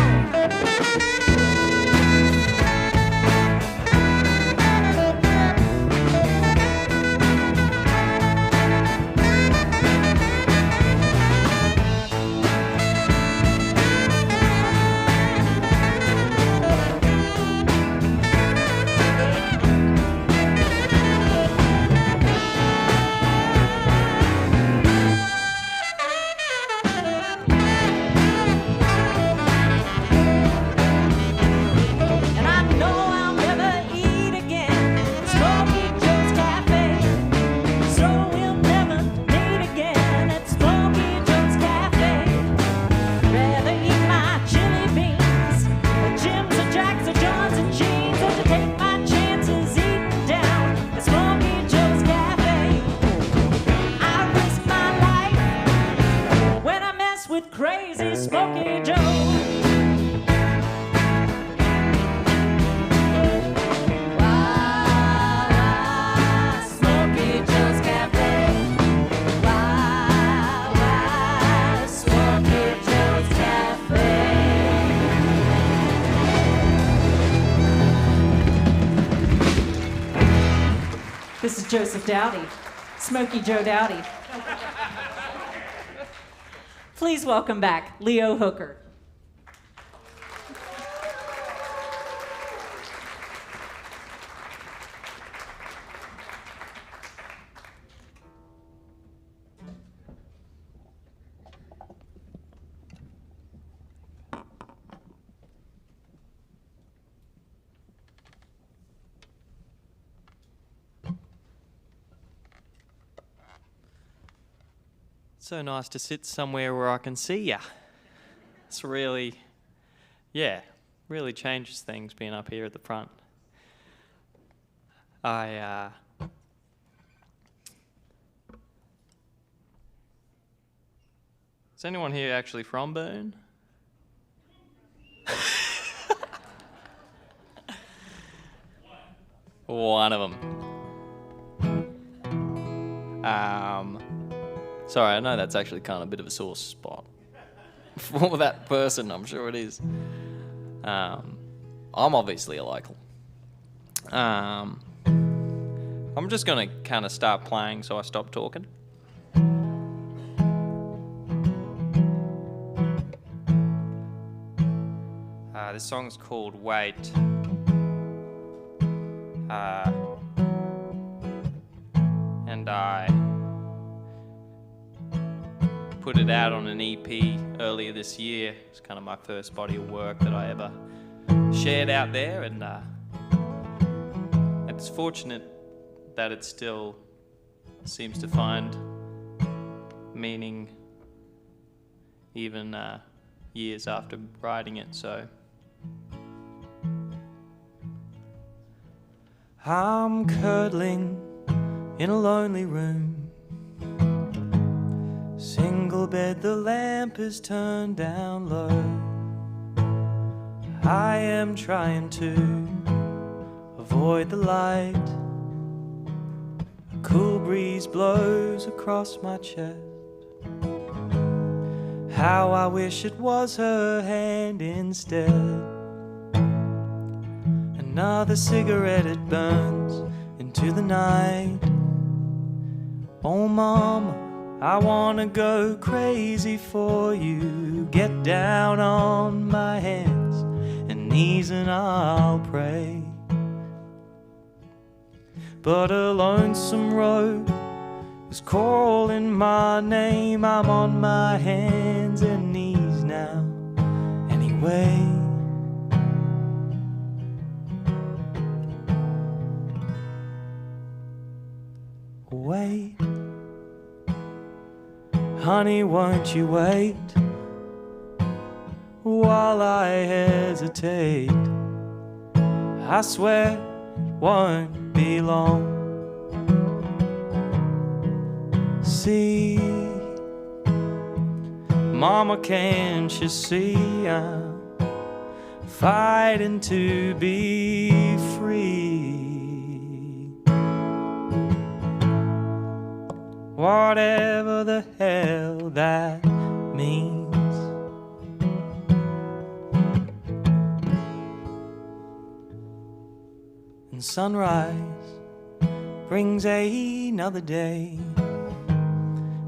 with Crazy Smokey Joe. This is Joseph Dowdy, Smokey Joe Dowdy. Please welcome back Leo Hooker. So nice to sit somewhere where I can see ya. It's really, really changes things being up here at the front. Is anyone here actually from Boone? One of them. Sorry, I know that's actually kind of a bit of a sore spot for that person, I'm sure it is. I'm obviously a local. I'm just going to kind of start playing so I stop talking. This song's called Wait. And I put it out on an EP earlier this year. It's kind of my first body of work that I ever shared out there, and it's fortunate that it still seems to find meaning even years after writing it. So I'm curdling in a lonely room. Single bed, the lamp is turned down low. I am trying to avoid the light. A cool breeze blows across my chest. How I wish it was her hand instead. Another cigarette, it burns into the night. Oh mama, I wanna go crazy for you. Get down on my hands and knees and I'll pray. But a lonesome road is calling my name. I'm on my hands and knees now anyway. Wait, honey, won't you wait while I hesitate? I swear it won't be long. See, mama, can't you see I'm fighting to be free? Whatever the hell that means. And sunrise brings another day.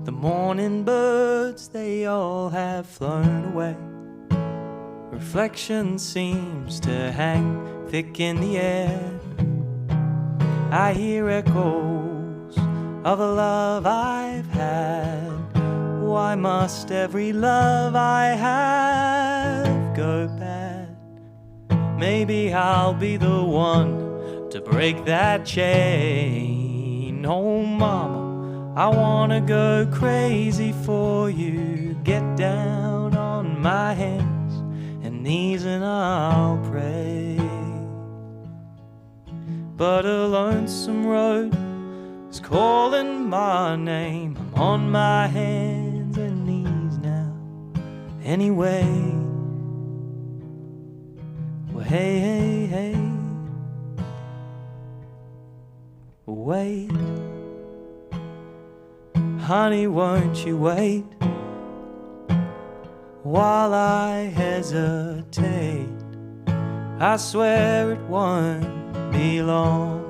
The morning birds, they all have flown away. Reflection seems to hang thick in the air. I hear echoes of a love I've had. Why must every love I have go bad? Maybe I'll be the one to break that chain. Oh mama, I wanna go crazy for you. Get down on my hands and knees and I'll pray. But a lonesome road is calling my name. I'm on my hands and knees now anyway. Well, hey, hey, hey, wait. Honey, won't you wait while I hesitate? I swear it won't be long.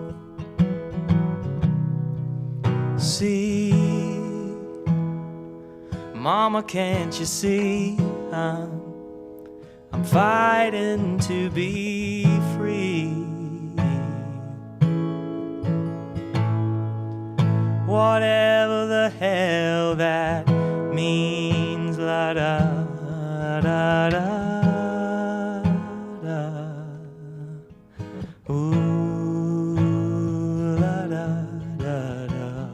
See, Mama, can't you see I'm fighting to be free? Whatever the hell that means, la da da da da. Ooh, la da da da.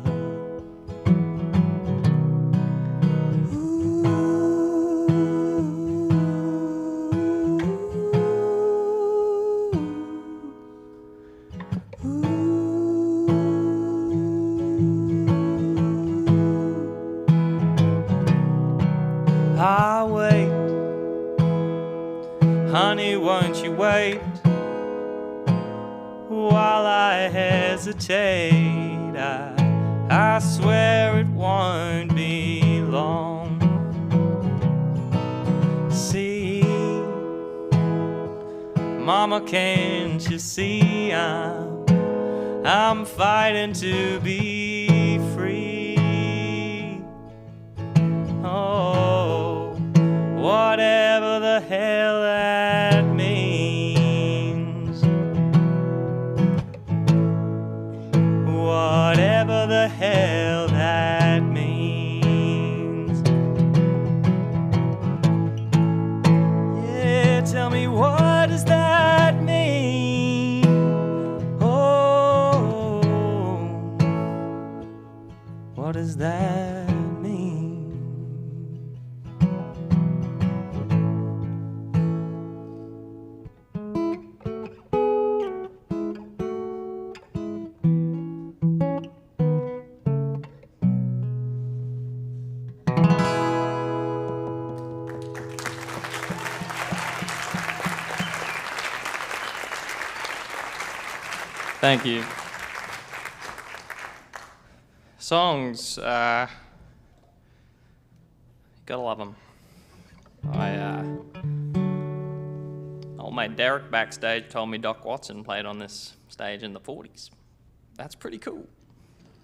I'll wait, honey, won't you wait while I hesitate? I swear it won't be long. See, Mama, can't you see I'm fighting to be free? Oh, whatever the hell that means, whatever the hell that means. Yeah, tell me, what does that mean? Oh, what does that mean? Thank you. Songs, gotta love them. Old mate Derek backstage told me Doc Watson played on this stage in the 40s. That's pretty cool.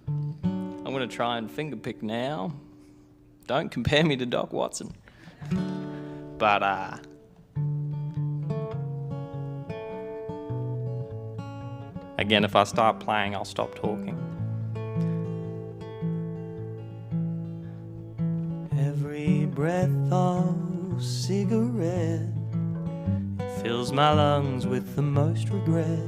I'm gonna try and fingerpick now. Don't compare me to Doc Watson. But, again, if I start playing, I'll stop talking. Every breath of cigarette fills my lungs with the most regret.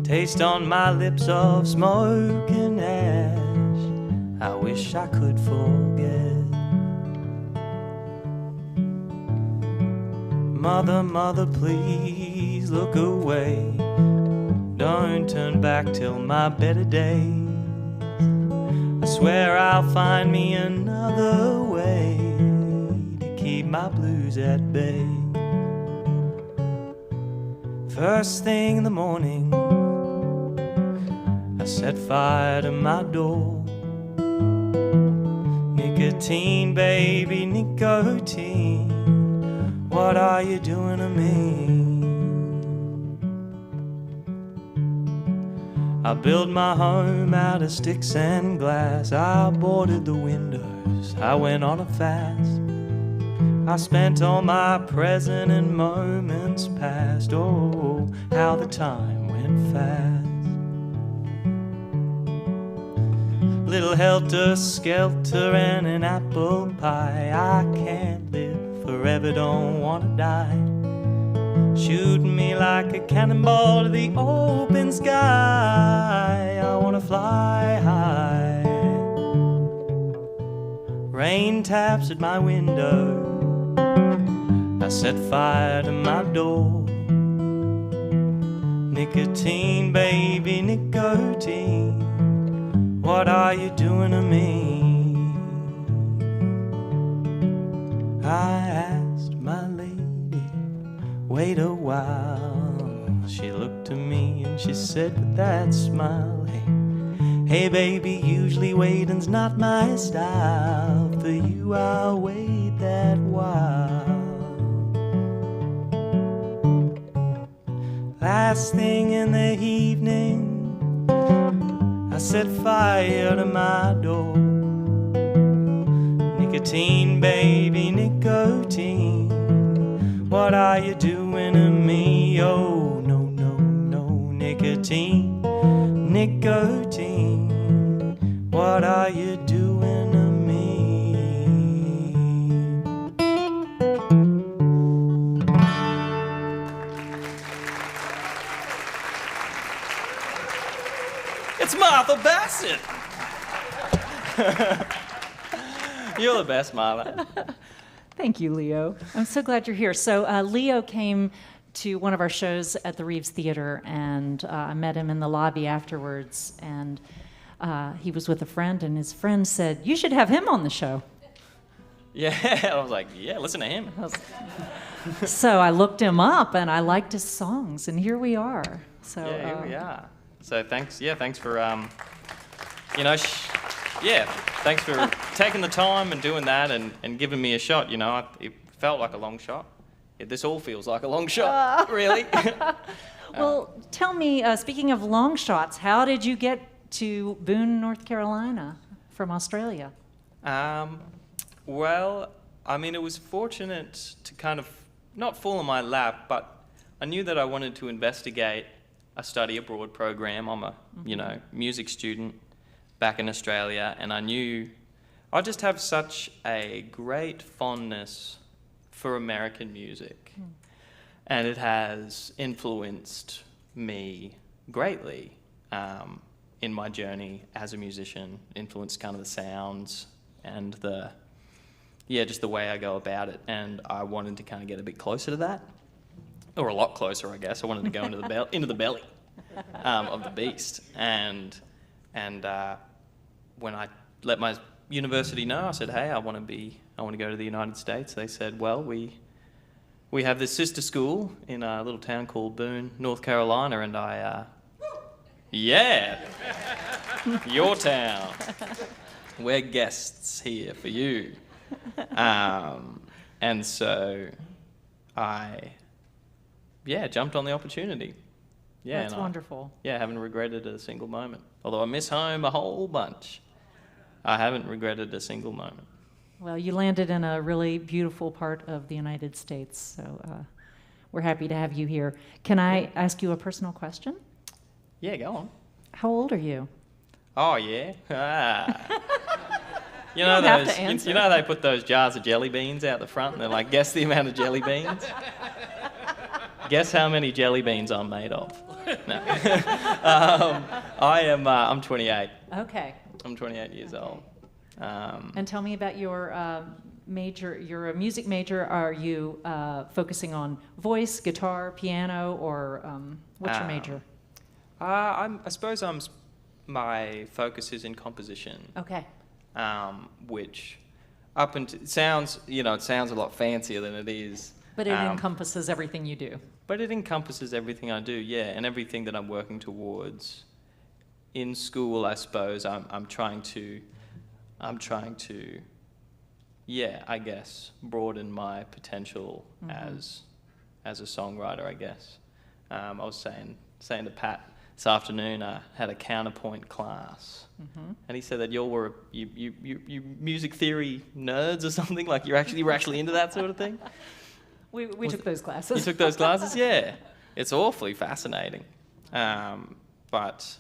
Taste on my lips of smoke and ash. I wish I could forget. Mother, mother, please look away. Don't turn back till my better days. I swear I'll find me another way to keep my blues at bay. First thing in the morning, I set fire to my door. Nicotine, baby, nicotine, what are you doing to me? I built my home out of sticks and glass. I boarded the windows, I went on a fast. I spent all my present and moments past. Oh, how the time went fast. Little helter-skelter and an apple pie. I can't live forever, don't wanna die. Shooting me like a cannonball to the open sky. I wanna fly high. Rain taps at my window. I set fire to my door. Nicotine, baby, nicotine, what are you doing to me? I said with that smile, hey baby, usually waiting's not my style. For you I'll wait that while. Last thing in the evening, I set fire to my door. Nicotine, baby, nicotine, what are you doing to me? Oh, no, no, no, nicotine, nicotine, what are you doing to me? It's Martha Bassett! You're the best, Marla. Thank you, Leo. I'm so glad you're here. So Leo came to one of our shows at the Reeves Theater, and I met him in the lobby afterwards, and he was with a friend, and his friend said, "You should have him on the show." Yeah, I was like, yeah, listen to him. So I looked him up, and I liked his songs, and here we are. So Yeah, here we are. So thanks for, thanks for taking the time and doing that and giving me a shot. You know, it felt like a long shot. This all feels like a long shot, really. Well, tell me, speaking of long shots, how did you get to Boone, North Carolina from Australia? Well, I mean, it was fortunate to kind of not fall in my lap, but I knew that I wanted to investigate a study abroad program. I'm a, music student back in Australia, and I knew I just have such a great fondness for American music, and it has influenced me greatly in my journey as a musician, influenced kind of the sounds and just the way I go about it, and I wanted to kind of get a bit closer to that, or a lot closer, I guess. I wanted to go into the belly of the beast, and when I let my university know, I said, hey, I want to go to the United States. They said, well, we have this sister school in a little town called Boone, North Carolina, and your town. We're guests here for you. And so I jumped on the opportunity. Yeah, That's wonderful. I haven't regretted it a single moment. Although I miss home a whole bunch, I haven't regretted a single moment. Well, you landed in a really beautiful part of the United States, so we're happy to have you here. Can I ask you a personal question? Yeah, go on. How old are you? Oh, yeah? You don't know have those? to answer. You know they put those jars of jelly beans out the front, and they're like, guess the amount of jelly beans. Guess how many jelly beans I'm made of. No. I'm 28. Okay. I'm 28 years old. And tell me about your major. You're a music major. Are you focusing on voice, guitar, piano, or what's your major? I suppose my focus is in composition. Okay. Which it sounds a lot fancier than it is. But it encompasses everything you do. But it encompasses everything I do, yeah, and everything that I'm working towards. In school, I suppose I'm trying to, I guess, broaden my potential as a songwriter, I guess. I was saying to Pat this afternoon, I had a counterpoint class, and he said that you music theory nerds or something, like you were actually into that sort of thing. We took those classes. You took those classes? Yeah. It's awfully fascinating. But,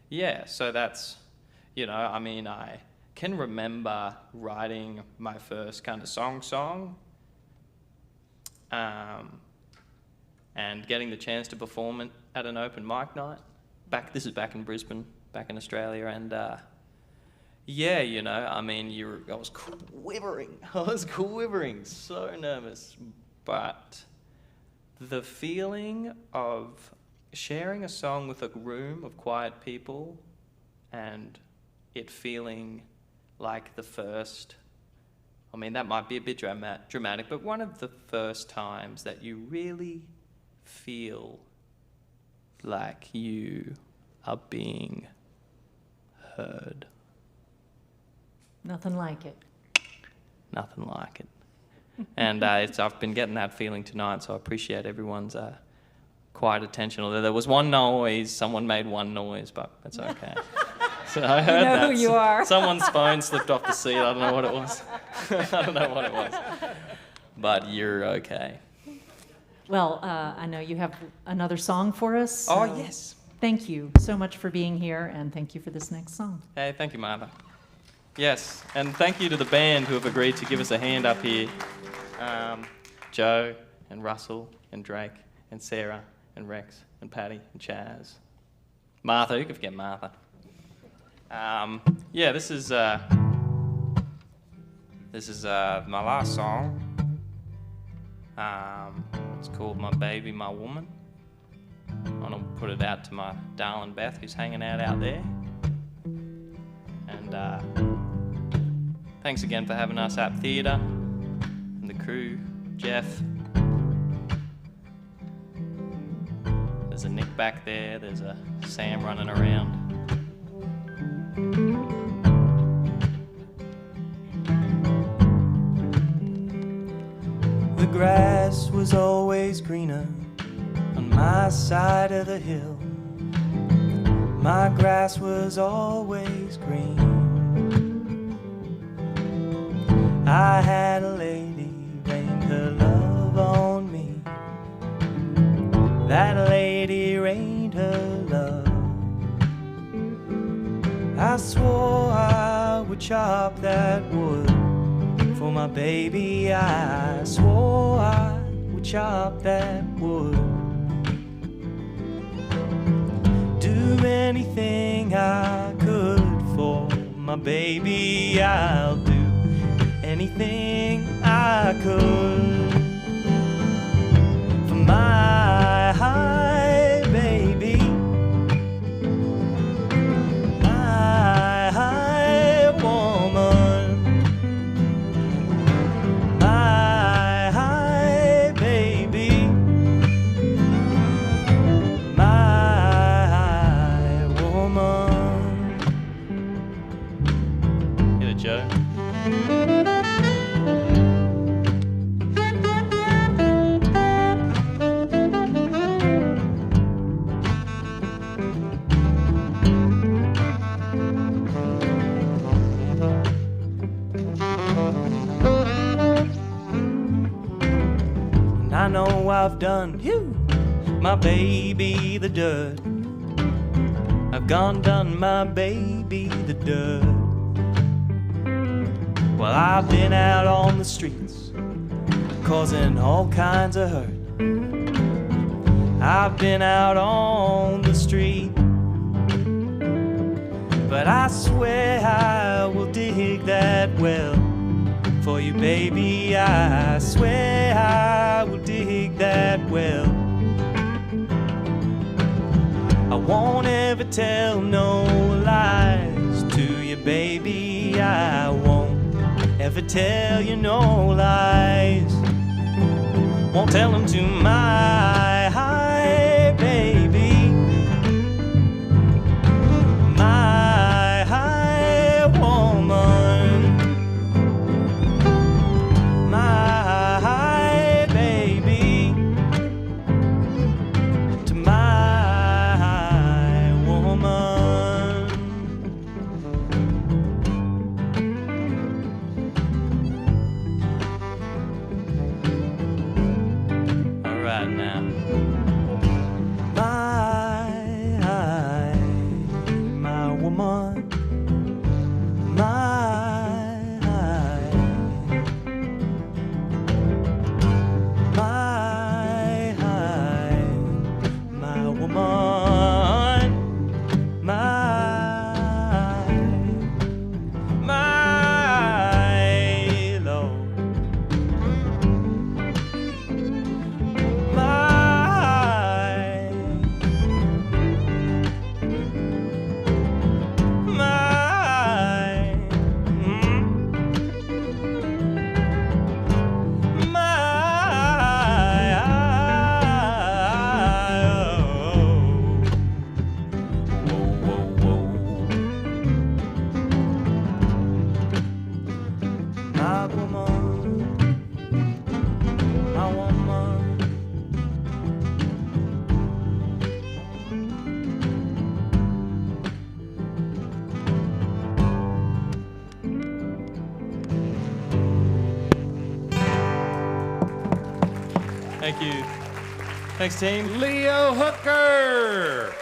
yeah, so that's, I can remember writing my first kind of song, and getting the chance to perform it at an open mic night. This is back in Brisbane, back in Australia, and I was quivering, so nervous. But the feeling of sharing a song with a room of quiet people and it feeling like the first, that might be a bit dramatic, but one of the first times that you really feel like you are being heard. Nothing like it. Nothing like it. And I've been getting that feeling tonight, so I appreciate everyone's quiet attention. Although there was one noise, someone made one noise, but it's okay. So I heard know that. who you are. Someone's phone slipped off the seat. I don't know what it was. I don't know what it was. But you're okay. Well, I know you have another song for us. Oh, so yes. Thank you so much for being here, and thank you for this next song. Hey, thank you, Martha. Yes, and thank you to the band who have agreed to give us a hand up here. Joe and Russell and Drake and Sarah and Rex and Patty and Chaz. Martha, who could forget Martha? Yeah, this is my last song. It's called My Baby, My Woman. I want to put it out to my darling Beth, who's hanging out there. And thanks again for having us at Theater and the crew, Jeff. There's a Nick back there, there's a Sam running around. The grass was always greener on my side of the hill. My grass was always green. I had a lady rain her love on me. That lady rained her love. I swore I would chop that wood for my baby. I swore I would chop that wood. Do anything I could for my baby. I'll do anything I could for my high baby, my high woman, my high baby, my high woman. Get it, Joe? I know I've done you, my baby, the dirt. I've gone done my baby the dirt. Well, I've been out on the streets, causing all kinds of hurt. I've been out on the street, but I swear I will dig that well for you, baby. I swear I will dig that well. I won't ever tell no lies to you, baby. I won't ever tell you no lies. Won't tell them to my high baby, my high woman, my high baby, to my high woman. All right now. my woman, my woman. Thank you. Thanks, team. Leo Hooker.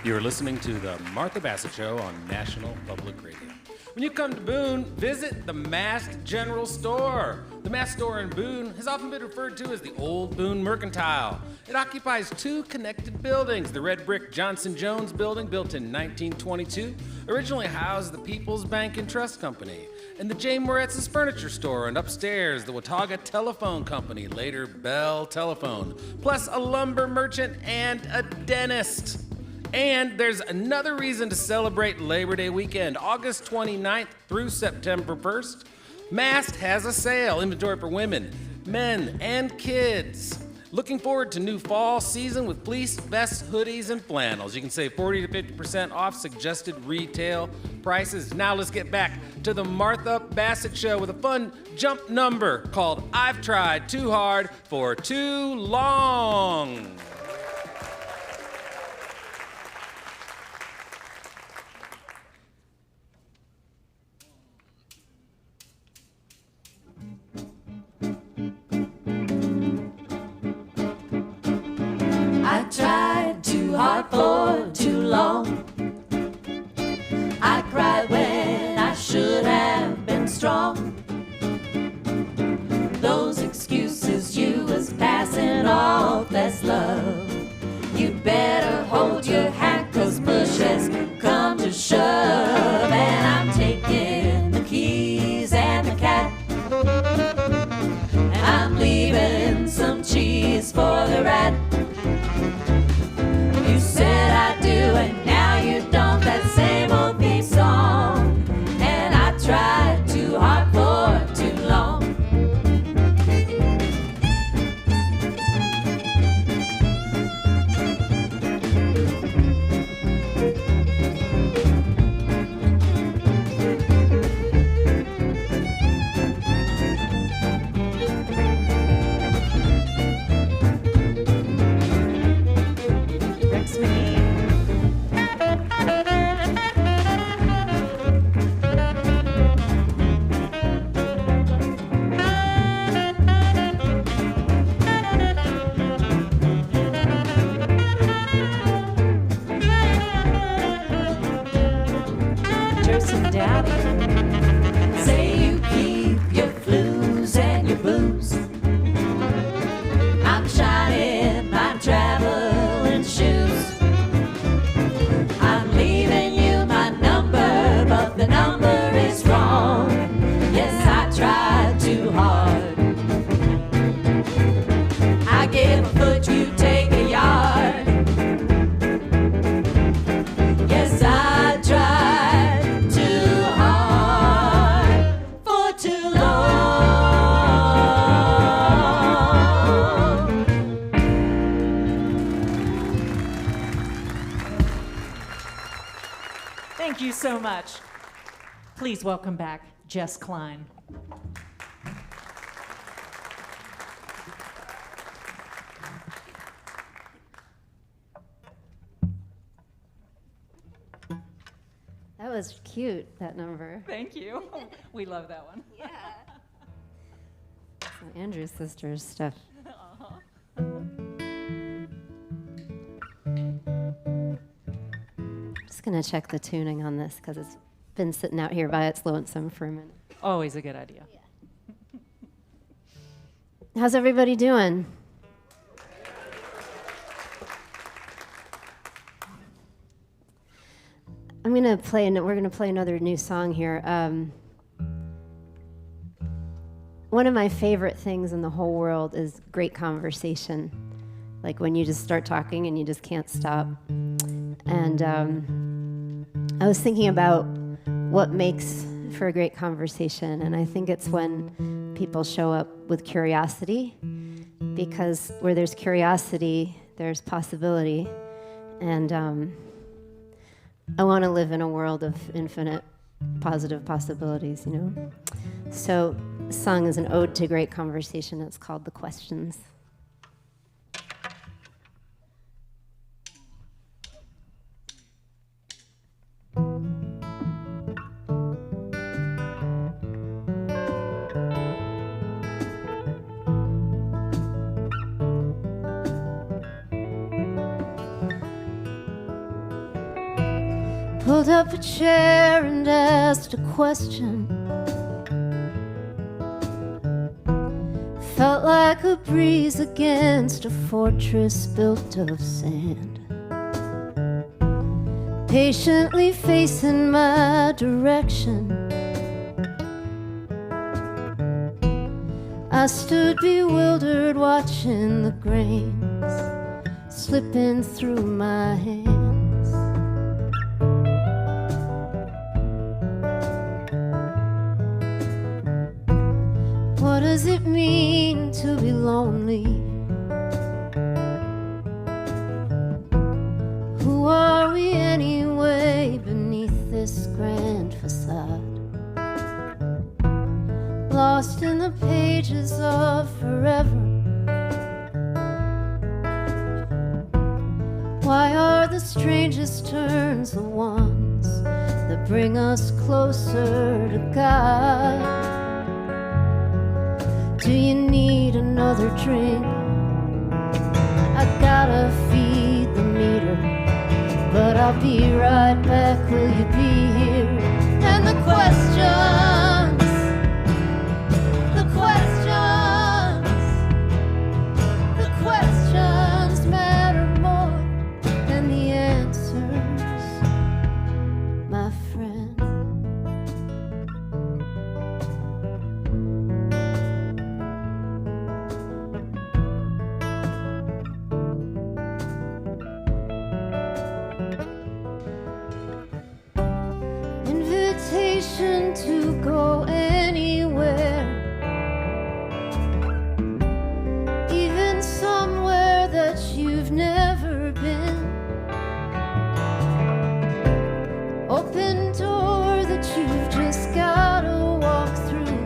You're listening to the Martha Bassett Show on National Public Radio. When you come to Boone, visit the Masked General Store. The Masked Store in Boone has often been referred to as the Old Boone Mercantile. It occupies two connected buildings. The red brick Johnson Jones building, built in 1922, originally housed the People's Bank and Trust Company, and the J. Moritz's Furniture Store, and upstairs, the Watauga Telephone Company, later Bell Telephone, plus a lumber merchant and a dentist. And there's another reason to celebrate Labor Day weekend, August 29th through September 1st. Mast has a sale, inventory for women, men, and kids. Looking forward to new fall season with fleece, vests, hoodies, and flannels. You can save 40 to 50% off suggested retail prices. Now let's get back to the Martha Bassett Show with a fun jump number called I've Tried Too Hard for Too Long. I tried too hard for too long. I cried when I should have been strong. Those excuses you was passing off as love. You better hold your hand, 'cause push has come to shove. And I'm taking the keys and the cat, and I'm leaving some cheese for the rat. You said I do, and now you don't. That same old theme song. And I tried too hard for too long. Rex McGee. Joseph Dowdy. Say you keep your flus and your booze. I'm shining my traveling shoes. I'm leaving you my number, but the number is wrong. Yes, I tried too hard. I give a foot, you take a yard. Yes, I tried too hard for too long. Thank you so much. Please welcome back Jess Klein. That was cute, that number. Thank you. We love that one. Some Andrew's Sisters stuff. Just gonna check the tuning on this because it's been sitting out here by its lonesome for a minute. Always a good idea. How's everybody doing? We're gonna play another new song here. One of my favorite things in the whole world is great conversation. Like when you just start talking and you just can't stop. And I was thinking about what makes for a great conversation, and I think it's when people show up with curiosity, because where there's curiosity, there's possibility. And I want to live in a world of infinite positive possibilities, you know? So the song is an ode to great conversation. It's called The Questions. Pulled up a chair and asked a question. Felt like a breeze against a fortress built of sand. Patiently facing my direction, I stood bewildered watching the grains slipping through my hands. What does it mean to be lonely? Who are we anyway beneath this grand facade? Lost in the pages of forever. Why are the strangest turns the ones that bring us closer to God? Do you need another drink? I gotta feed the meter, but I'll be right back. Will you be here? And the questions matter more than the answers, my friend. To go anywhere, even somewhere that you've never been. Open door that you've just gotta walk through,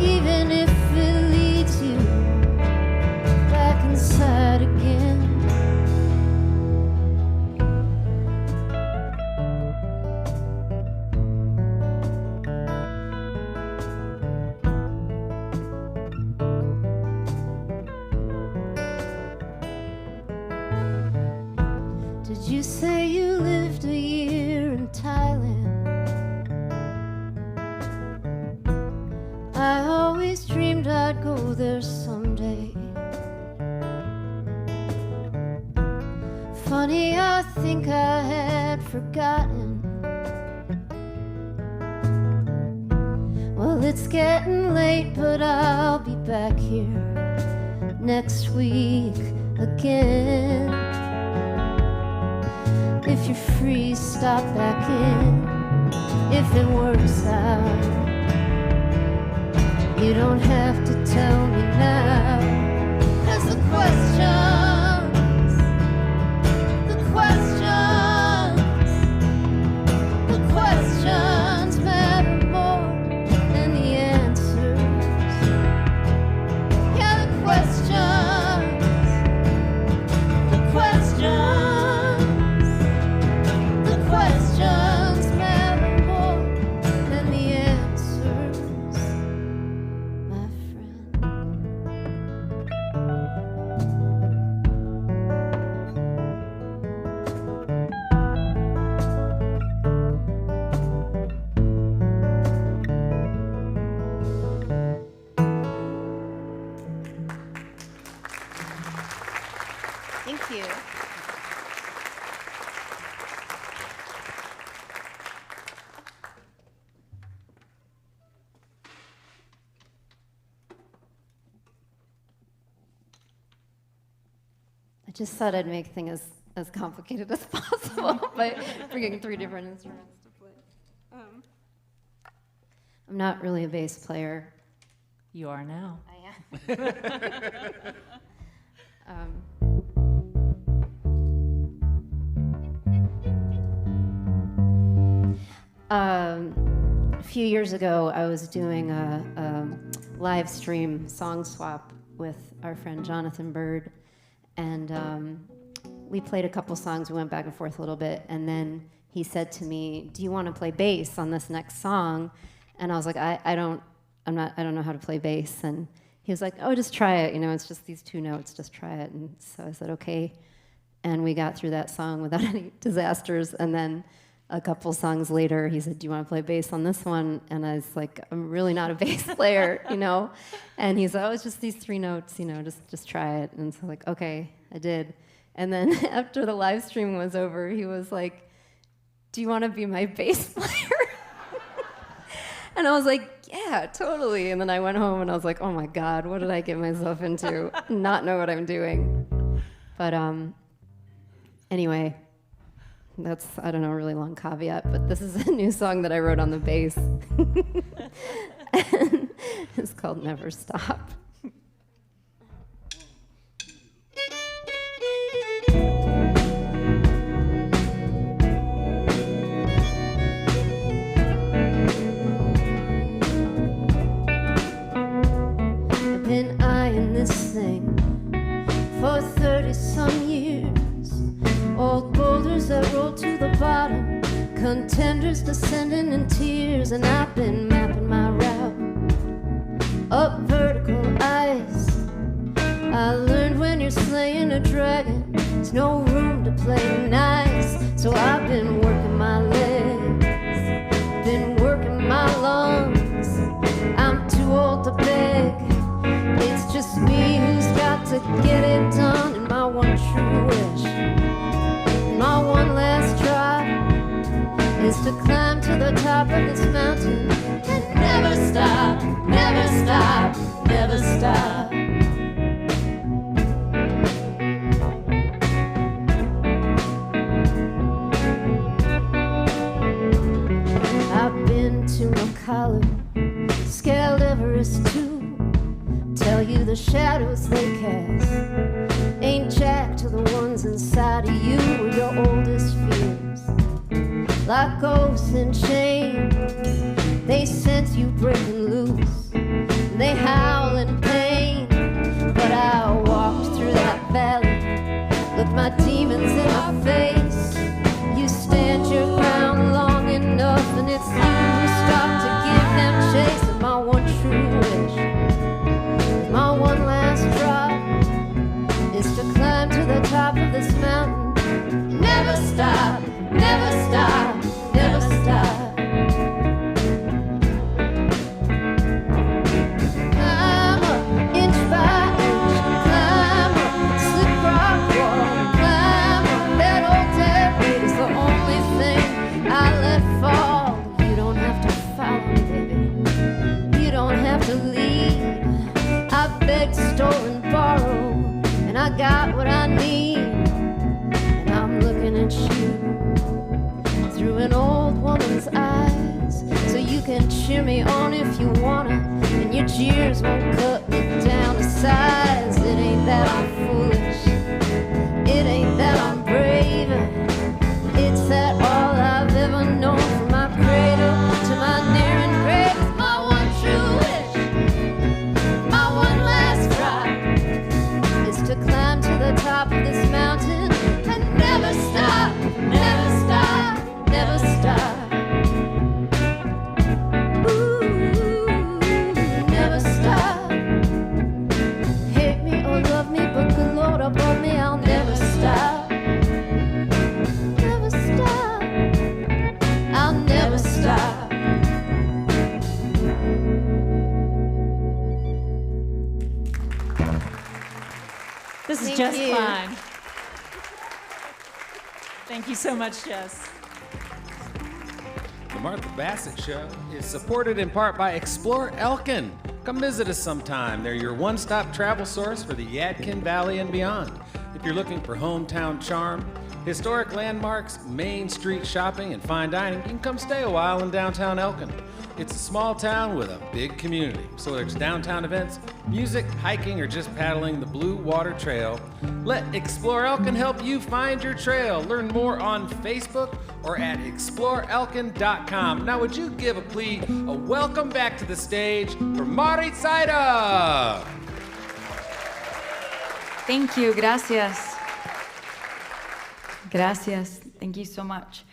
even if it leads you back inside again. You say you lived a year in Thailand. I always dreamed I'd go there someday. Funny, I think I had forgotten. Well, it's getting late, but I'll be back here next week again. If you're free, stop back in. If it works out, you don't have to tell me now. 'Cause the questions matter more than the answers. Yeah, the questions matter more than the answers, my friend. Thank you. I just thought I'd make things as complicated as possible by bringing 3 different instruments to play. I'm not really a bass player. You are now. I am. A few years ago, I was doing a live stream song swap with our friend Jonathan Bird, and we played a couple songs. We went back and forth a little bit, and then he said to me, "Do you want to play bass on this next song?" And I was like, I don't know how to play bass. And he was like, "Oh, just try it. You know, it's just these 2 notes. Just try it." And so I said, "Okay." And we got through that song without any disasters. And then a couple songs later, he said, "Do you want to play bass on this one?" And I was like, "I'm really not a bass player, you know." And he said, "Oh, it's just these 3 notes, you know, just try it." And so like, okay, I did. And then after the live stream was over, he was like, "Do you want to be my bass player?" And I was like, "Yeah, totally." And then I went home and I was like, "Oh my God, what did I get myself into? Not know what I'm doing." But anyway, that's, I don't know, a really long caveat, but this is a new song that I wrote on the bass. And it's called Never Stop. I've been eyeing this thing for 30-some years. Old boulders that roll to the bottom, contenders descending in tears, and I've been mapping my route up vertical ice. I learned when you're slaying a dragon, there's no room to play nice. So I've been working my legs, been working my lungs. I'm too old to beg, it's just me who's got to get it done. And my one true wish, my one last try, is to climb to the top of this mountain and never stop, never stop, never stop. I've been to Macau, scaled Everest too. Tell you the shadows they cast ain't jack to the ones inside of you or your oldest fears. Like ghosts in chains, they sense you breaking loose, and they howl in pain. But I walked through that valley, looked my demons in my face. You stand your ground long enough, and it's you who stop to give them chase. And my one true wish, my one last drop, is to climb to the top of this mountain. Never stop, never stop, never stop. Climb up, inch by inch, climb up, slip rock wall, climb up. That old dead weight is the only thing I let fall. You don't have to follow me, baby. You don't have to lead. I begged, stole, and borrowed, and I got what I need. And I'm looking at you through an old woman's eyes, so you can cheer me on if you wanna, and your cheers won't cut me down to size. It ain't that I'm foolish, it ain't that I'm brave, it's that all I've ever known, from my cradle to my near and grave, is my one true wish, my one last try, is to climb to the top of this mountain and never stop, never stop, never stop. Ooh, never stop. Hate me or love me, but good Lord above me, I'll never stop. Never stop. I'll never stop. This is Thank Jess you. Klein. Thank you so much, Jess. The Martha Bassett Show is supported in part by Explore Elkin. Come visit us sometime. They're your one-stop travel source for the Yadkin Valley and beyond. If you're looking for hometown charm, historic landmarks, Main Street shopping, and fine dining, you can come stay a while in downtown Elkin. It's a small town with a big community, so there's downtown events, music, hiking, or just paddling the Blue Water Trail. Let Explore Elkin help you find your trail. Learn more on Facebook or at exploreelkin.com. Now, would you give a welcome back to the stage for Maritzaida? Thank you, gracias. Gracias, thank you so much.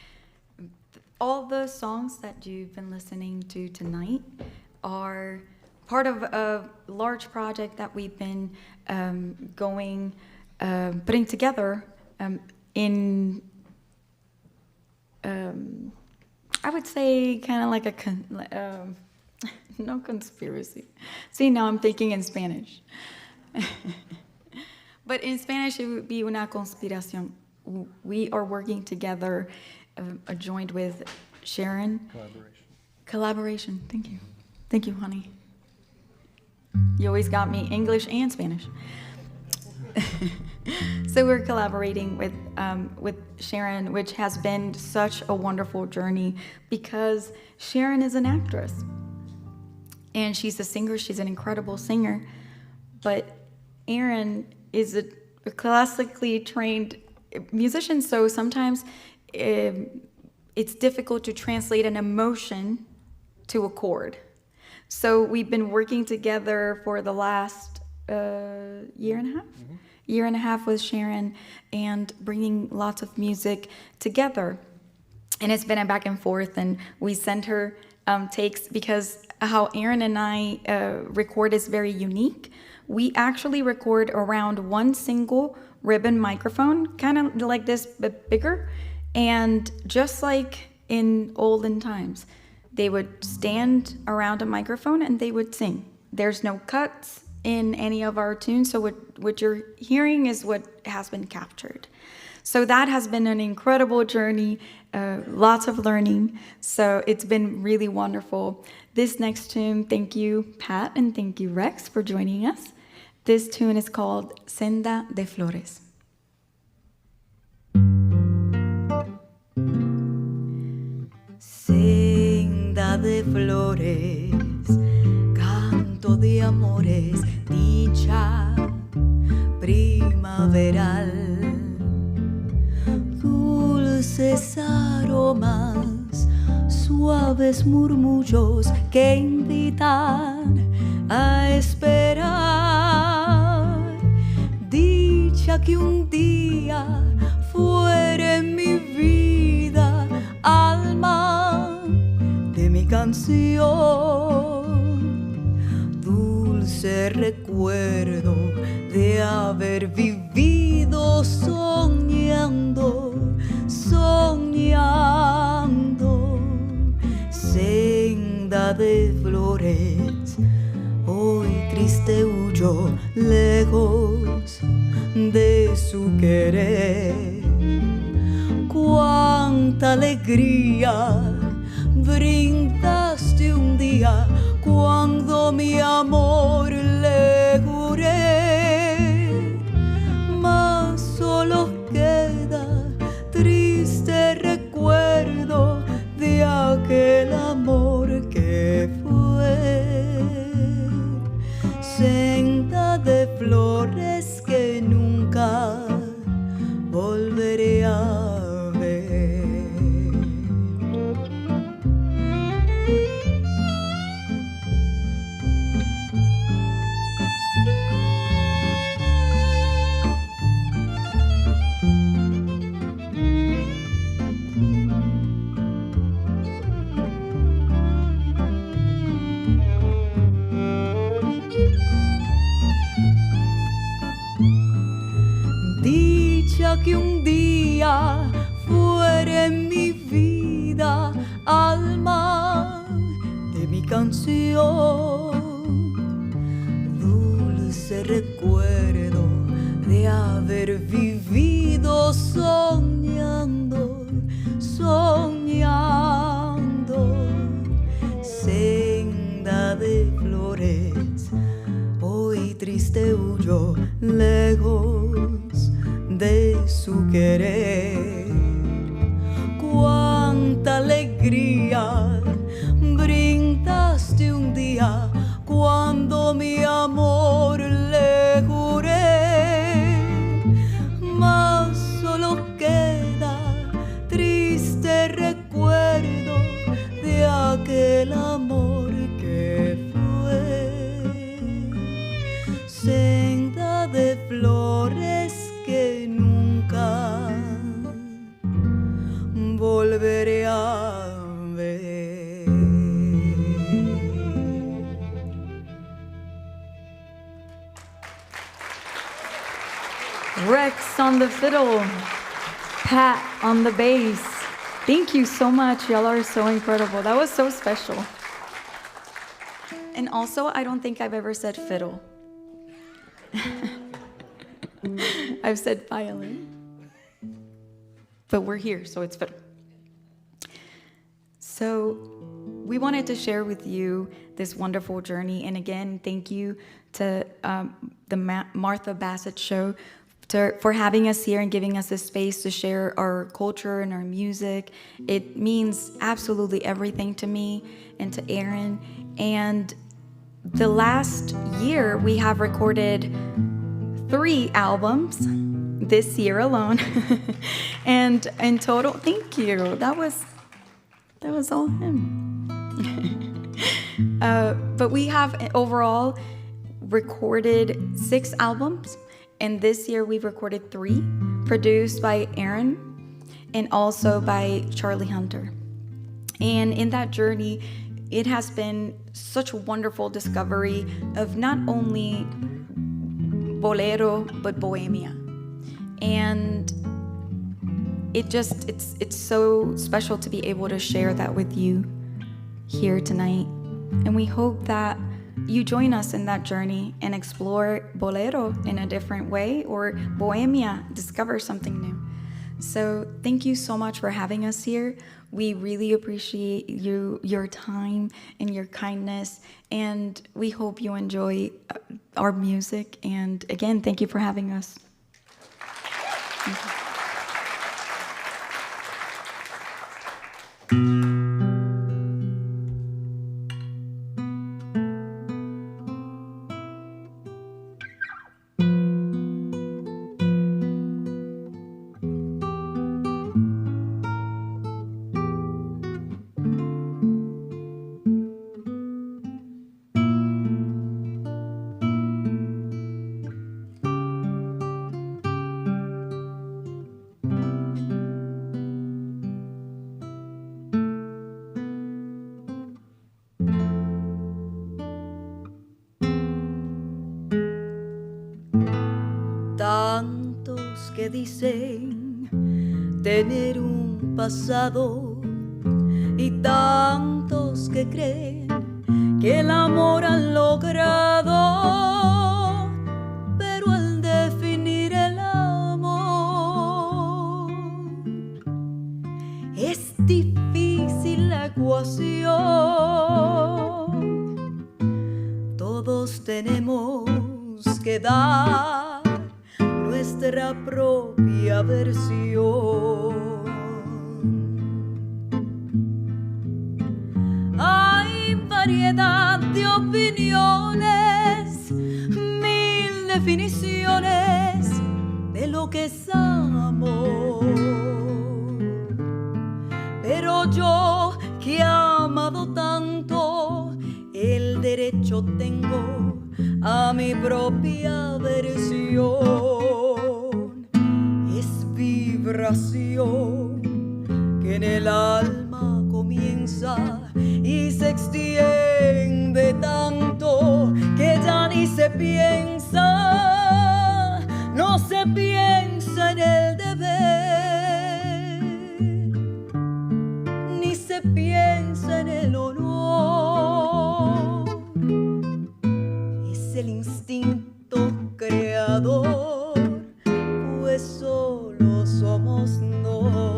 All the songs that you've been listening to tonight are part of a large project that we've been putting together in, I would say, kind of like a, no conspiracy. See, now I'm thinking in Spanish. But in Spanish, it would be una conspiración. We are working together, joined with Sharon. Collaboration. Thank you. Thank you, honey. You always got me English and Spanish. So we're collaborating with Sharon, which has been such a wonderful journey because Sharon is an actress. And she's a singer. She's an incredible singer. But Aaron is a classically trained musician, so sometimes it's difficult to translate an emotion to a chord. So we've been working together for the last year and a half with Sharon and bringing lots of music together. And it's been a back and forth, and we send her takes because how Aaron and I record is very unique. We actually record around one single ribbon microphone, kind of like this, but bigger. And just like in olden times, they would stand around a microphone and they would sing. There's no cuts in any of our tunes, so what you're hearing is what has been captured. So that has been an incredible journey, lots of learning. So it's been really wonderful. This next tune, thank you, Pat, and thank you, Rex, for joining us. This tune is called Senda de Flores. Senda de flores, canto de amores, dicha primaveral, dulces aromas, suaves murmullos que invitan a esperar. Dicha que un día fuere mi vida, alma de mi canción, dulce recuerdo de haber vivido soñando, soñando. Senda de flores, hoy triste huyo lejos de su querer. Cuánta alegría brindaste un día cuando mi amor le juré, mas solo queda triste recuerdo de aquel amor que fue. Senda de flores que nunca volveré a ver. Dicha que un día fuere mi vida, alma de mi canción, dulce recuerdo de haber vivido soñando, soñando. Senda de flores, hoy triste huyo lejos de su querer. volveré a ver. Rex on the fiddle, Pat on the bass. Thank you so much. Y'all are so incredible. That was so special. And also, I don't think I've ever said fiddle. I've said violin. But we're here, so it's fiddle. So we wanted to share with you this wonderful journey. And again, thank you to the Martha Bassett Show for having us here and giving us this space to share our culture and our music. It means absolutely everything to me and to Aaron. And the last year, we have recorded 3 albums this year alone. And in total, thank you. That was all him. But we have overall recorded 6 albums. And this year we've recorded 3, produced by Aaron and also by Charlie Hunter. And in that journey, it has been such a wonderful discovery of not only bolero, but bohemia. And it's so special to be able to share that with you here tonight. And we hope that you join us in that journey and explore bolero in a different way, or bohemia, discover something new. So thank you so much for having us here. We really appreciate your time and your kindness, and we hope you enjoy our music. And again, thank you for having us. Thank you. Tantos que dicen tener un pasado y tantos que creen que el amor han logrado, pero al definir el amor es difícil la ecuación. Todos tenemos que dar nuestra propia versión. Hay variedad de opiniones, 1000 definiciones de lo que es amor. Pero yo que he amado tanto, el derecho tengo a mi propia versión. Es vibración que en el alma comienza y se extiende tanto que ya ni se piensa, no se piensa en el deber, ni se piensa en el honor. El instinto creador, pues solo somos dos.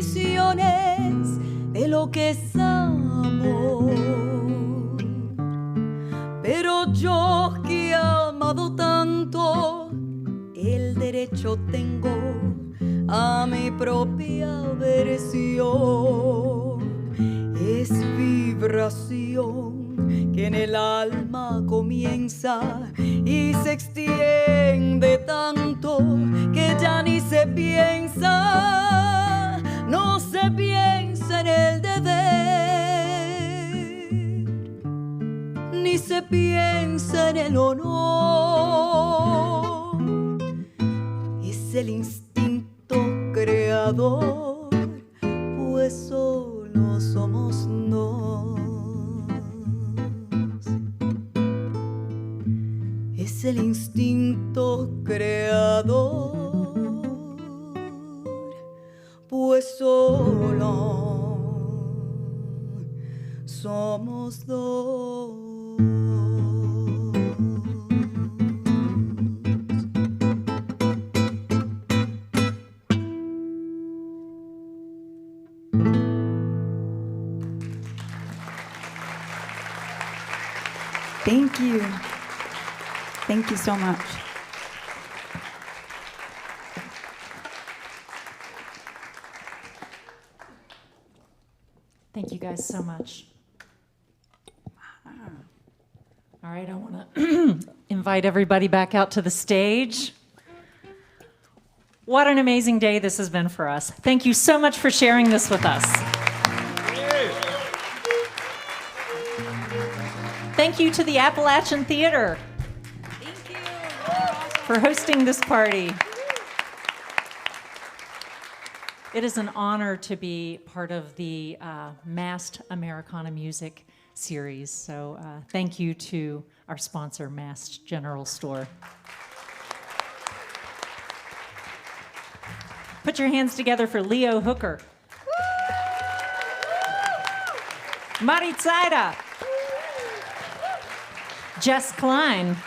definiciones de lo que es amor. Pero yo que he amado tanto, el derecho tengo a mi propia versión. Es vibración que en el alma comienza y se extiende tanto que ya ni se piensa, no se piensa en el deber, ni se piensa en el honor. Es el instinto creador, pues solo somos dos. Es el instinto creador, pues solo somos dos. Thank you. Thank you so much. Thank you guys so much. All right, I want to invite everybody back out to the stage. What an amazing day this has been for us. Thank you so much for sharing this with us. Thank you to the Appalachian Theater for hosting this party. It is an honor to be part of the Massed Americana Music series. So thank you to our sponsor, Massed General Store. Put your hands together for Leo Hooker. Maritzaida. Jess Klein.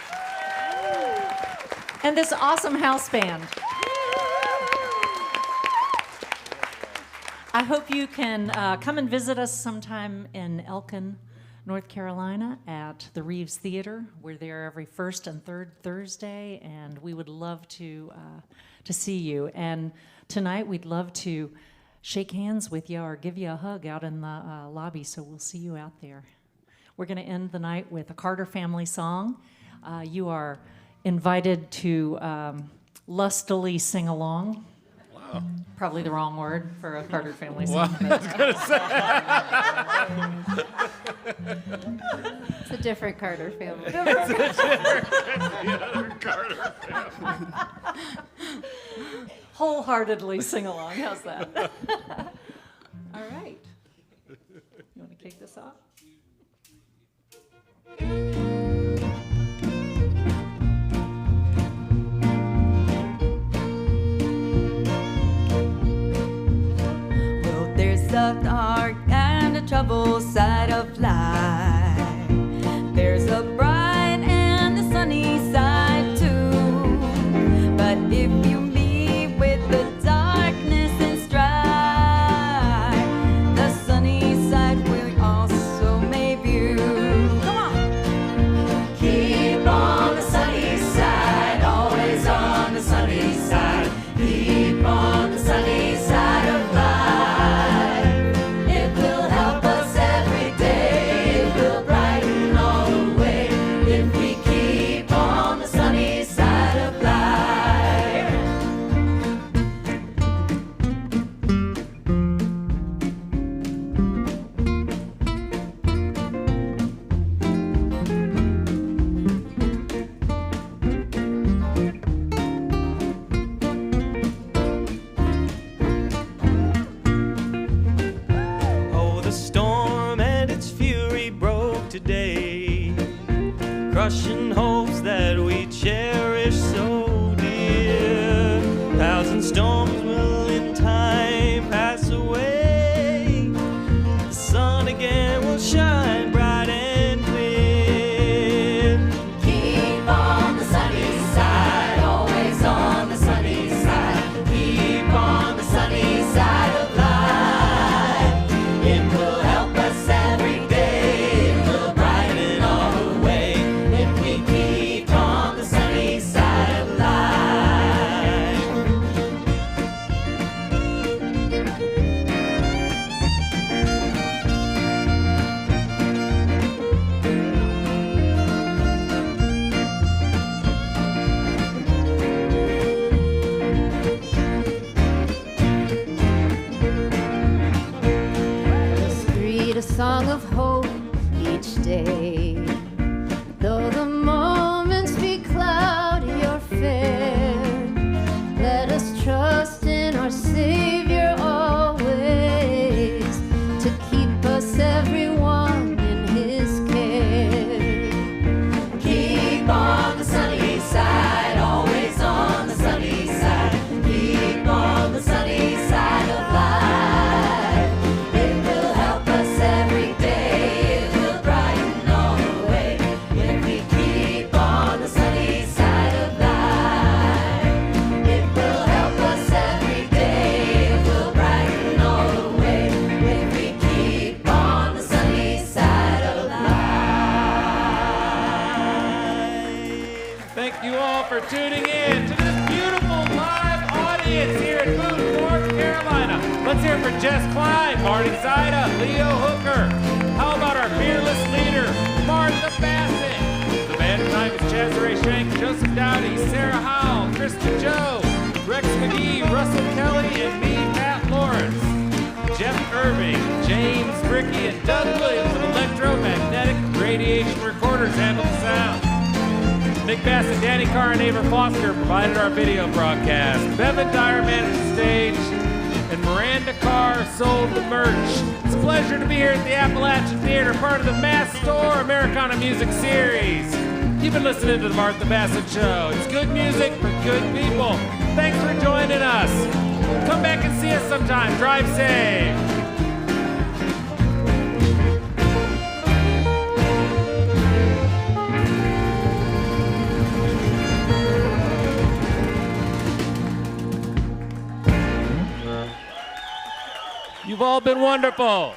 And this awesome house band. I hope you can come and visit us sometime in Elkin, North Carolina at the Reeves Theater. We're there every first and third Thursday, and we would love to see you. And tonight we'd love to shake hands with you or give you a hug out in the lobby, so we'll see you out there. We're going to end the night with a Carter family song. You are invited to lustily sing along. Wow. Probably the wrong word for a Carter family song. Well, I was going to say. It's a different Carter family. The other Carter family. Wholeheartedly sing along. How's that? All right. You want to kick this off? Well, there's a dark and a troubled side of life. There's a bright and a sunny side too. But if you meet with the darkness and strife, the sunny side will also may view. Come on. Keep on the sunny side, always on the sunny side. Keep on the sunny side of life. It will help us every day. It will brighten all the way if we keep on the sunny side of life. Oh, the storm and its fury broke today, crushing hopes that we cherish so dear. Thousand storms will in time pass away. The sun again will shine bright and clear. Keep on the sunny side, always on the sunny side. Keep on the sunny side of life. song of hope each day. Though the moments be cloudy or fair, let us trust in our Savior always to keep us everyone in His care. Keep on the sunny side, always on the sunny side. Keep on the sunny side of life. It will help us every day. It will brighten all the way if we keep on the sunny side of life. It will help us every day. It will brighten all the way if we keep on the sunny side of life. Thank you all for tuning in to this beautiful live audience here in Boone, North Carolina. Let's hear it for Jess Klein, Maritzaida, Leo Hooker. How about our fearless leader, Martha Bassett? The band tonight is Chazere Shank, Joseph Dowdy, Sarah Howell, Krista Joe, Rex McGee, Russell Kelly, and me, Pat Lawrence. Jeff Irving, James Bricky, and Doug Williams of Electromagnetic Radiation Recorders handle the sound. Nick Bassett, Danny Carr, and Aver Foster provided our video broadcast. Bevan Dyer managed the stage, and Miranda Carr sold the merch. It's a pleasure to be here at the Appalachian Theater, part of the Mass Store Americana Music Series. You've been listening to the Martha Bassett Show. It's good music for good people. Thanks for joining us. Come back and see us sometime. Drive safe. You've all been wonderful.